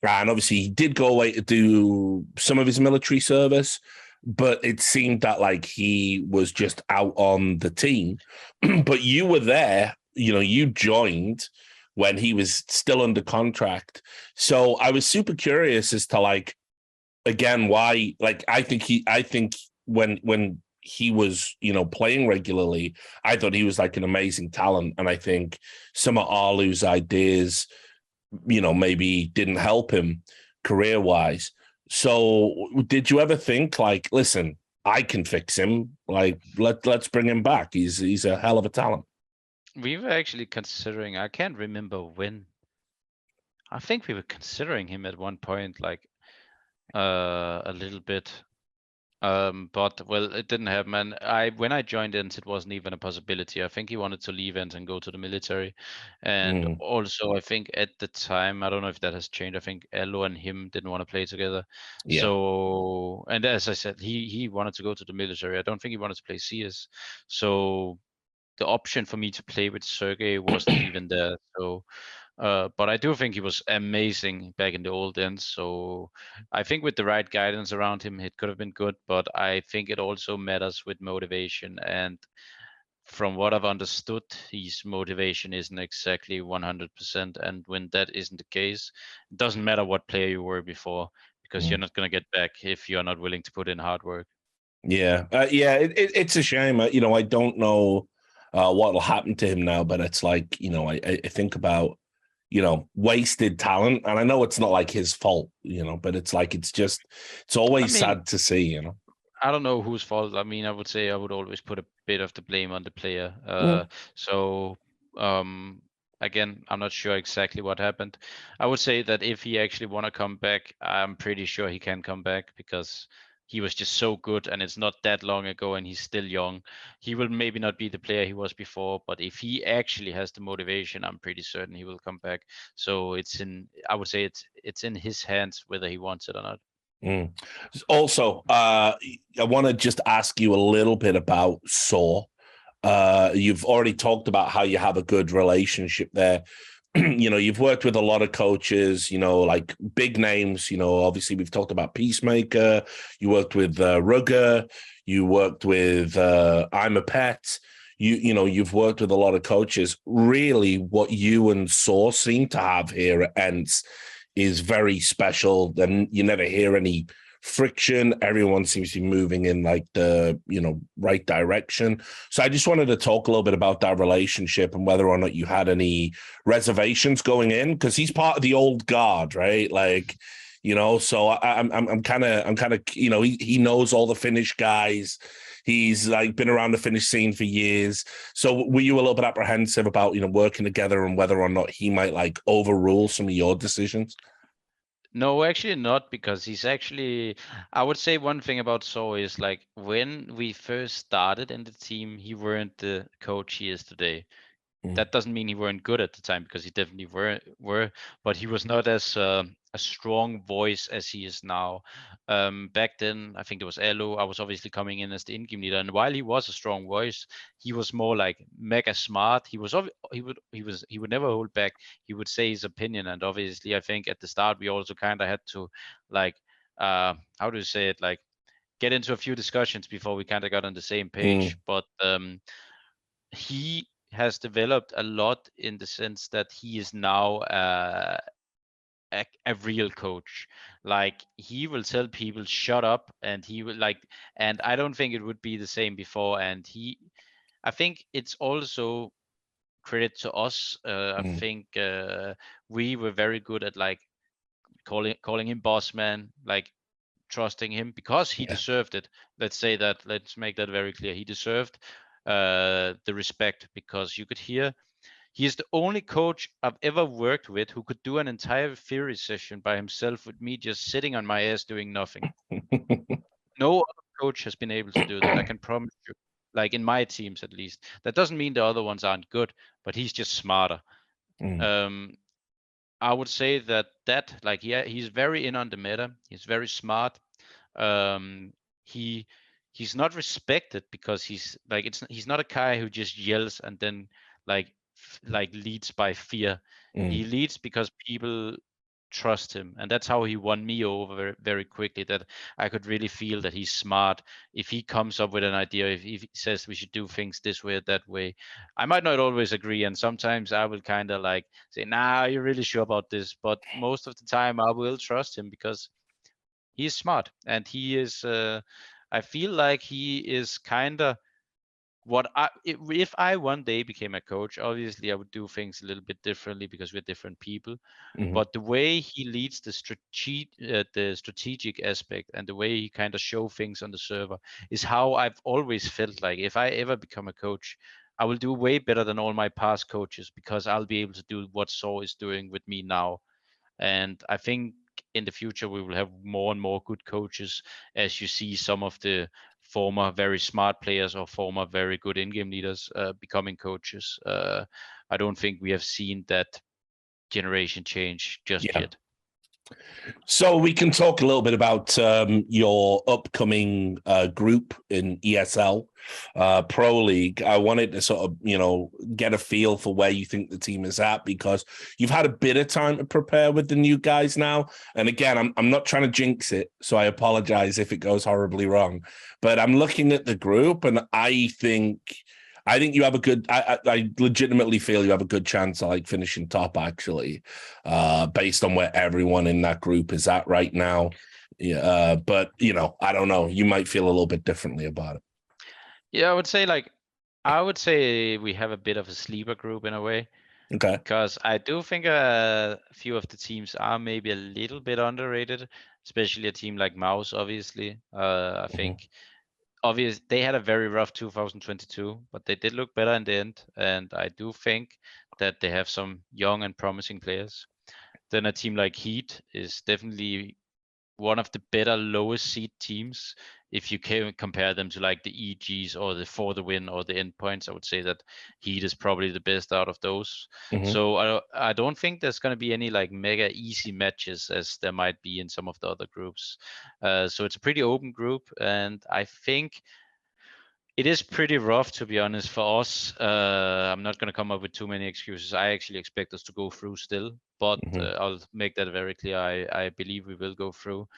And obviously he did go away to do some of his military service, but it seemed that like he was just out on the team. But you were there, you joined when he was still under contract. So I was super curious as to like, again, why, like, I think when he was, playing regularly, I thought he was like an amazing talent. And I think some of Arlu's ideas, maybe didn't help him career wise. So did you ever think like, listen, I can fix him. Like, let's bring him back. He's a hell of a talent. We were actually considering, I can't remember when. I think we were considering him at one point, like a little bit. But well, it didn't happen. And when I joined ENCE, it wasn't even a possibility. I think he wanted to leave ENCE and go to the military. And also, I think at the time, I don't know if that has changed. I think Elo and him didn't want to play together. Yeah. So, and as I said, he wanted to go to the military. I don't think he wanted to play CS. So the option for me to play with Sergey wasn't even there. So, but I do think he was amazing back in the old days. So I think with the right guidance around him, it could have been good. But I think it also matters with motivation. And from what I've understood, his motivation isn't exactly 100%. And when that isn't the case, it doesn't matter what player you were before, because you're not going to get back if you're not willing to put in hard work. Yeah. It's a shame. I don't know what will happen to him now, but it's like, I think about, wasted talent. And I know it's not like his fault, but it's like, it's always sad to see, I don't know whose fault. I mean, I would say I would always put a bit of the blame on the player. So again, I'm not sure exactly what happened. I would say that if he actually want to come back, I'm pretty sure he can come back, because he was just so good, and it's not that long ago, and he's still young. He will maybe not be the player he was before, but if he actually has the motivation, I'm pretty certain he will come back. So I would say it's in his hands whether he wants it or not. Also, I want to just ask you a little bit about Saw. You've already talked about how you have a good relationship there. You've worked with a lot of coaches, like big names. Obviously we've talked about Peacemaker. You worked with Rugger. You worked with I'm a Pet. You've worked with a lot of coaches. Really, what you and Saw seem to have here at ENCE is very special, and you never hear any friction. Everyone seems to be moving in like the right direction. So I just wanted to talk a little bit about that relationship and whether or not you had any reservations going in, because he's part of the old guard, right? Like, so I'm kind of he knows all the Finnish guys. He's like been around the Finnish scene for years. So were you a little bit apprehensive about, working together and whether or not he might like overrule some of your decisions? No, actually not, because he's actually, I would say one thing about Saw is like when we first started in the team, he weren't the coach he is today. That doesn't mean he weren't good at the time, because he definitely were, but he was not as a strong voice as he is now. Back then, I think it was Elo. I was obviously coming in as the in-game leader, and while he was a strong voice, he was more like mega smart. He would never hold back. He would say his opinion, and obviously, I think at the start we also kind of had to like, how do you say it, like get into a few discussions before we kind of got on the same page. But he has developed a lot in the sense that he is now a real coach. Like he will tell people shut up, and he will and I don't think it would be the same before. And I think it's also credit to us. I think we were very good at like calling him boss man, like trusting him because he deserved it. Let's make that very clear. He deserved the respect, because you could hear he is the only coach I've ever worked with who could do an entire theory session by himself with me just sitting on my ass doing nothing. No other coach has been able to do that, I can promise you. Like in my teams, at least. That doesn't mean the other ones aren't good, but he's just smarter. I would say that like he's very in on the meta. He's very smart. He's not respected because he's not a guy who just yells and then like leads by fear. He leads because people trust him, and that's how he won me over very, very quickly. That I could really feel that he's smart. If he comes up with an idea, if he says we should do things this way or that way, I might not always agree, and sometimes I will kind of like say, "Nah, you're really sure about this?" But most of the time, I will trust him because he's smart, and he is. I feel like he is kind of if I one day became a coach, obviously I would do things a little bit differently because we're different people. But the way he leads the strategic aspect and the way he kind of show things on the server is how I've always felt like if I ever become a coach, I will do way better than all my past coaches because I'll be able to do what Saw is doing with me now. And I think in the future we will have more and more good coaches as you see some of the former very smart players or former very good in-game leaders becoming coaches. I don't think we have seen that generation change just yet. So we can talk a little bit about your upcoming group in ESL Pro League. I wanted to sort of, get a feel for where you think the team is at because you've had a bit of time to prepare with the new guys now. And again, I'm not trying to jinx it, so I apologize if it goes horribly wrong. But I'm looking at the group, and I think you have a good. I legitimately feel you have a good chance of like finishing top, actually, based on where everyone in that group is at right now. Yeah, but I don't know. You might feel a little bit differently about it. Yeah, I would say we have a bit of a sleeper group in a way. Okay. Because I do think a few of the teams are maybe a little bit underrated, especially a team like Mouse. Obviously, I think. They had a very rough 2022, but they did look better in the end. And I do think that they have some young and promising players. Then a team like Heat is definitely one of the better lowest seed teams. If you can compare them to like the EGs or the For the Win or the Endpoints, I would say that Heat is probably the best out of those. So I don't think there's going to be any like mega easy matches as there might be in some of the other groups. So it's a pretty open group, and I think it is pretty rough, to be honest, for us. I'm not going to come up with too many excuses. I actually expect us to go through still, but I'll make that very clear. I believe we will go through,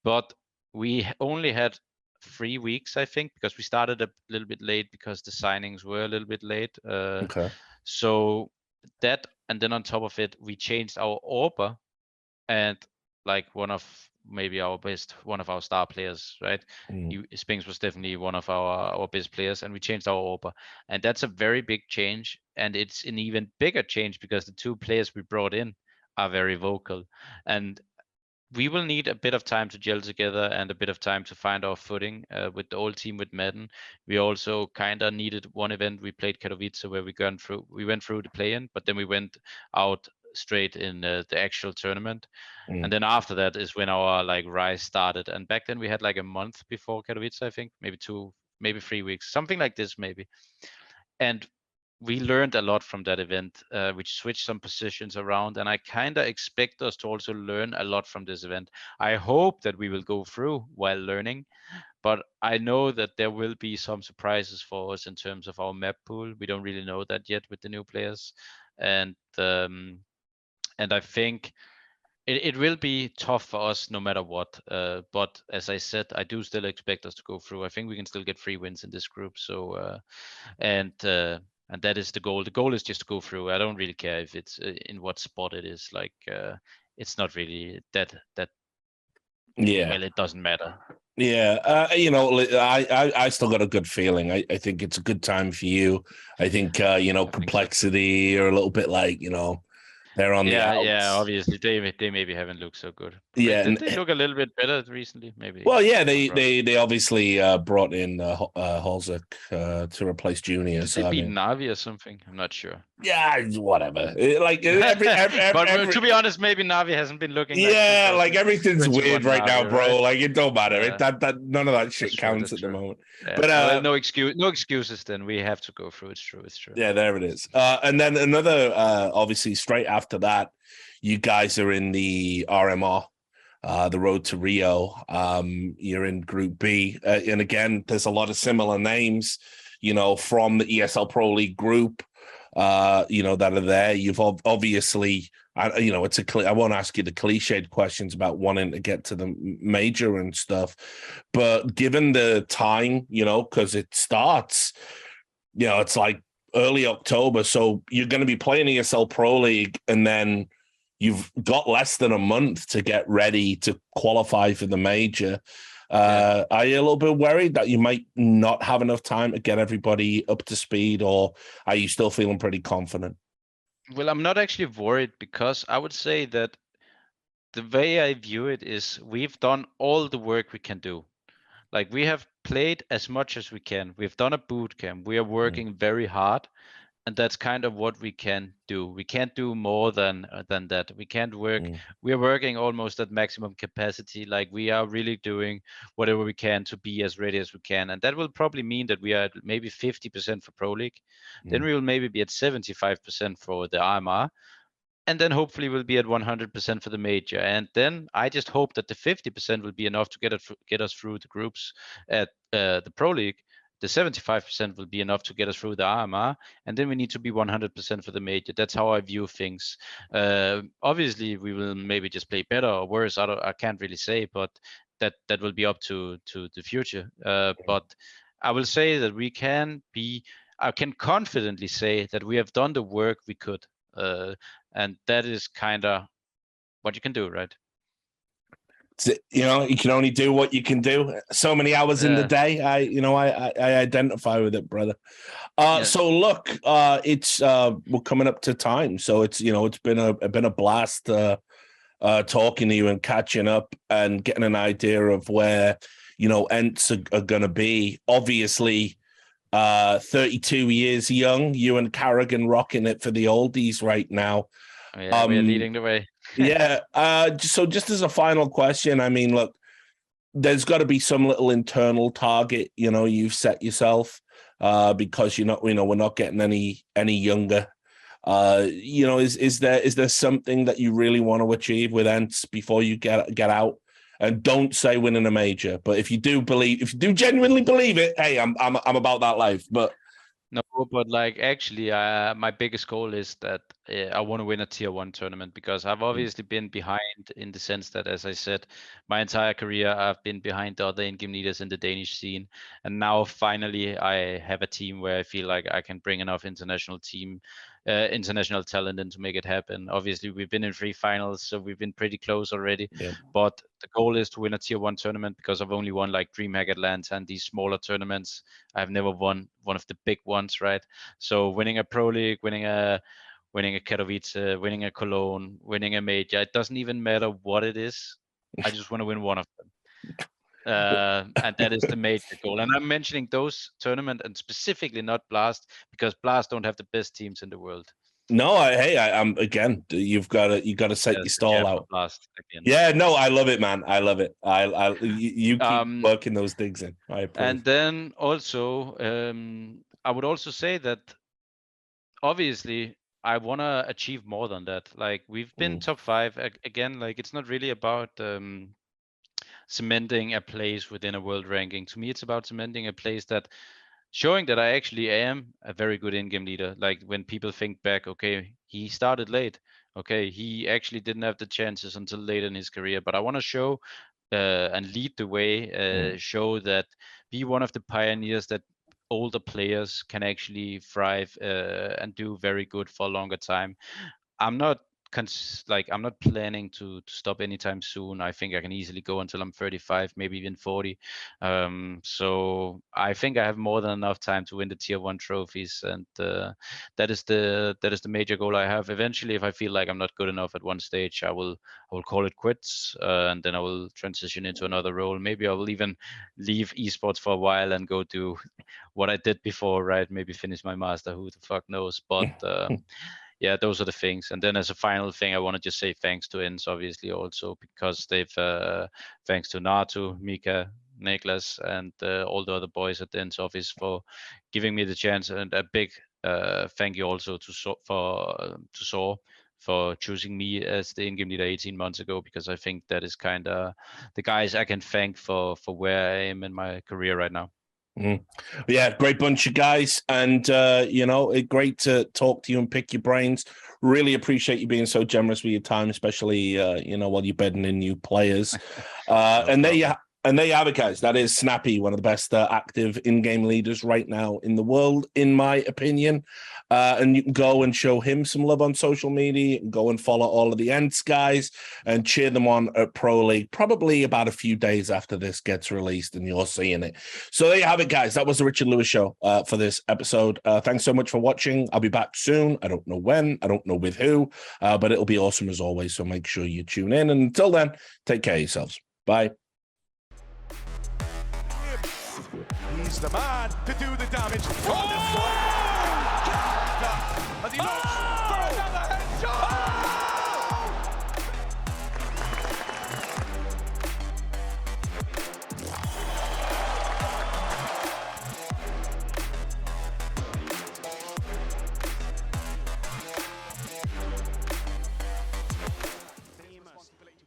but we only had 3 weeks, I think, because we started a little bit late because the signings were a little bit late. So that, and then on top of it, we changed our AWPer, and like one of our star players, right? Spinks was definitely one of our best players, and we changed our AWPer, and that's a very big change, and it's an even bigger change because the two players we brought in are very vocal, and we will need a bit of time to gel together and a bit of time to find our footing with the old team with Madden. We also kind of needed one event. We played Katowice where we went through the play-in, but then we went out straight in the actual tournament. And then after that is when our like rise started. And back then we had like a month before Katowice, I think, maybe 2, maybe 3 weeks, something like this, maybe. And we learned a lot from that event, which switched some positions around, and I kind of expect us to also learn a lot from this event. I hope that we will go through while learning, but I know that there will be some surprises for us in terms of our map pool. We don't really know that yet with the new players, and I think it will be tough for us no matter what. But as I said, I do still expect us to go through. I think we can still get 3 wins in this group. So and that is the goal. The goal is just to go through. I don't really care if it's in what spot it is. Like it's not really that. Yeah. Well, it doesn't matter. Yeah, I still got a good feeling. I think it's a good time for you. I think Complexity or a little bit like they're on the outs. Yeah. Obviously, they maybe haven't looked so good. Yeah, did they look a little bit better recently? Maybe. Well, yeah, they obviously brought in Holzak to replace Junior. Did they beat Navi or something? I'm not sure. Yeah, whatever. But to be honest, maybe Navi hasn't been looking. Yeah, like everything's weird right now, bro. Right? Like it don't matter. That none of that shit counts at the moment. Yeah. But no excuses. Then we have to go through. It's true. Yeah, there it is. And then another, obviously, straight after that, you guys are in the RMR. The road to Rio. You're in Group B, and again, there's a lot of similar names, from the ESL Pro League group. that are there. You've obviously, I won't ask you the cliched questions about wanting to get to the major and stuff, but given the time, because it starts, it's like early October, so you're going to be playing ESL Pro League, and then you've got less than a month to get ready to qualify for the major. Are you a little bit worried that you might not have enough time to get everybody up to speed, or are you still feeling pretty confident? Well, I'm not actually worried, because I would say that the way I view it is we've done all the work we can do. Like, we have played as much as we can. We've done a boot camp. We are working very hard, and that's kind of what we can do. We can't do more than that. We can't work. We are working almost at maximum capacity. Like, we are really doing whatever we can to be as ready as we can, and that will probably mean that we are at maybe 50% for Pro League. Then we will maybe be at 75% for the RMR, and then hopefully we'll be at 100% for the major. And then I just hope that the 50% will be enough to get us through the groups at the Pro League. The 75% will be enough to get us through the RMR, and then we need to be 100% for the major. That's how I view things. Obviously, we will maybe just play better or worse. I can't really say, but that will be up to the future. But I will say that I can confidently say that we have done the work we could. And that is kind of what you can do, right? You can only do what you can do. So many hours in the day. I identify with it, brother. So look, it's we're coming up to time, so it's been a blast talking to you and catching up and getting an idea of where ENCE are going to be. Obviously, 32 years young, you and Carrigan rocking it for the oldies right now. Yeah, we're leading the way. So just as a final question, I mean, look, there's got to be some little internal target, you've set yourself, because we're not getting any younger. Is there something that you really want to achieve with ENCE before you get out? And don't say winning a major, but if you do genuinely believe it, hey, I'm about that life. But no, but like, actually, my biggest goal is that I want to win a tier 1 tournament, because I've obviously been behind, in the sense that, as I said, my entire career I've been behind the other in-game leaders in the Danish scene, and now finally I have a team where I feel like I can bring enough international talent in to make it happen. Obviously, we've been in 3 finals, so we've been pretty close already. But the goal is to win a tier 1 tournament, because I've only won like DreamHack Atlanta and these smaller tournaments. I've never won one of the big ones, right? So winning a Pro League, winning a Katowice, winning a Cologne, winning a major, it doesn't even matter what it is. I just want to win one of them. And that is the major goal. And I'm mentioning those tournaments, and specifically not Blast, because Blast don't have the best teams in the world. No, I'm again. You got to set your stall out. Blast again. Yeah, no, I love it, man. I love it. You keep working those things in. I approve. And then also, I would also say that obviously I want to achieve more than that. Like, we've been top 5 again. Like, it's not really about cementing a place within a world ranking. To me, it's about cementing a place that showing that I actually am a very good in-game leader. Like, when people think back, okay, he started late. Okay, he actually didn't have the chances until late in his career. But I want to show and lead the way, show that, be one of the pioneers that older players can actually thrive and do very good for a longer time. I'm not planning to stop anytime soon. I think I can easily go until I'm 35, maybe even 40. So I think I have more than enough time to win the tier 1 trophies, and that is the major goal I have. Eventually, if I feel like I'm not good enough at one stage, I will call it quits, and then I will transition into another role. Maybe I will even leave esports for a while and go do what I did before, right? Maybe finish my master. Who the fuck knows? But yeah, those are the things. And then as a final thing, I want to just say thanks to ENCE, obviously, also, because they've, thanks to Natu, Mika, Niklas, and all the other boys at the ENCE office for giving me the chance. And a big thank you also to Saw for choosing me as the in-game leader 18 months ago, because I think that is kind of the guys I can thank for where I am in my career right now. Yeah, great bunch of guys, and you know, great to talk to you and pick your brains. Really appreciate you being so generous with your time, especially you know, while you're bedding in new players. And there you have it, guys. That is Snappi, one of the best active in-game leaders right now in the world, in my opinion. And you can go and show him some love on social media. You can go and follow all of the ENCE guys and cheer them on at Pro League, probably about a few days after this gets released and you're seeing it. So there you have it, guys. That was the Richard Lewis Show for this episode. Thanks so much for watching. I'll be back soon. I don't know when. I don't know with who, but it'll be awesome as always. So make sure you tune in. And until then, take care of yourselves. Bye. He's the man to do the damage. Oh, the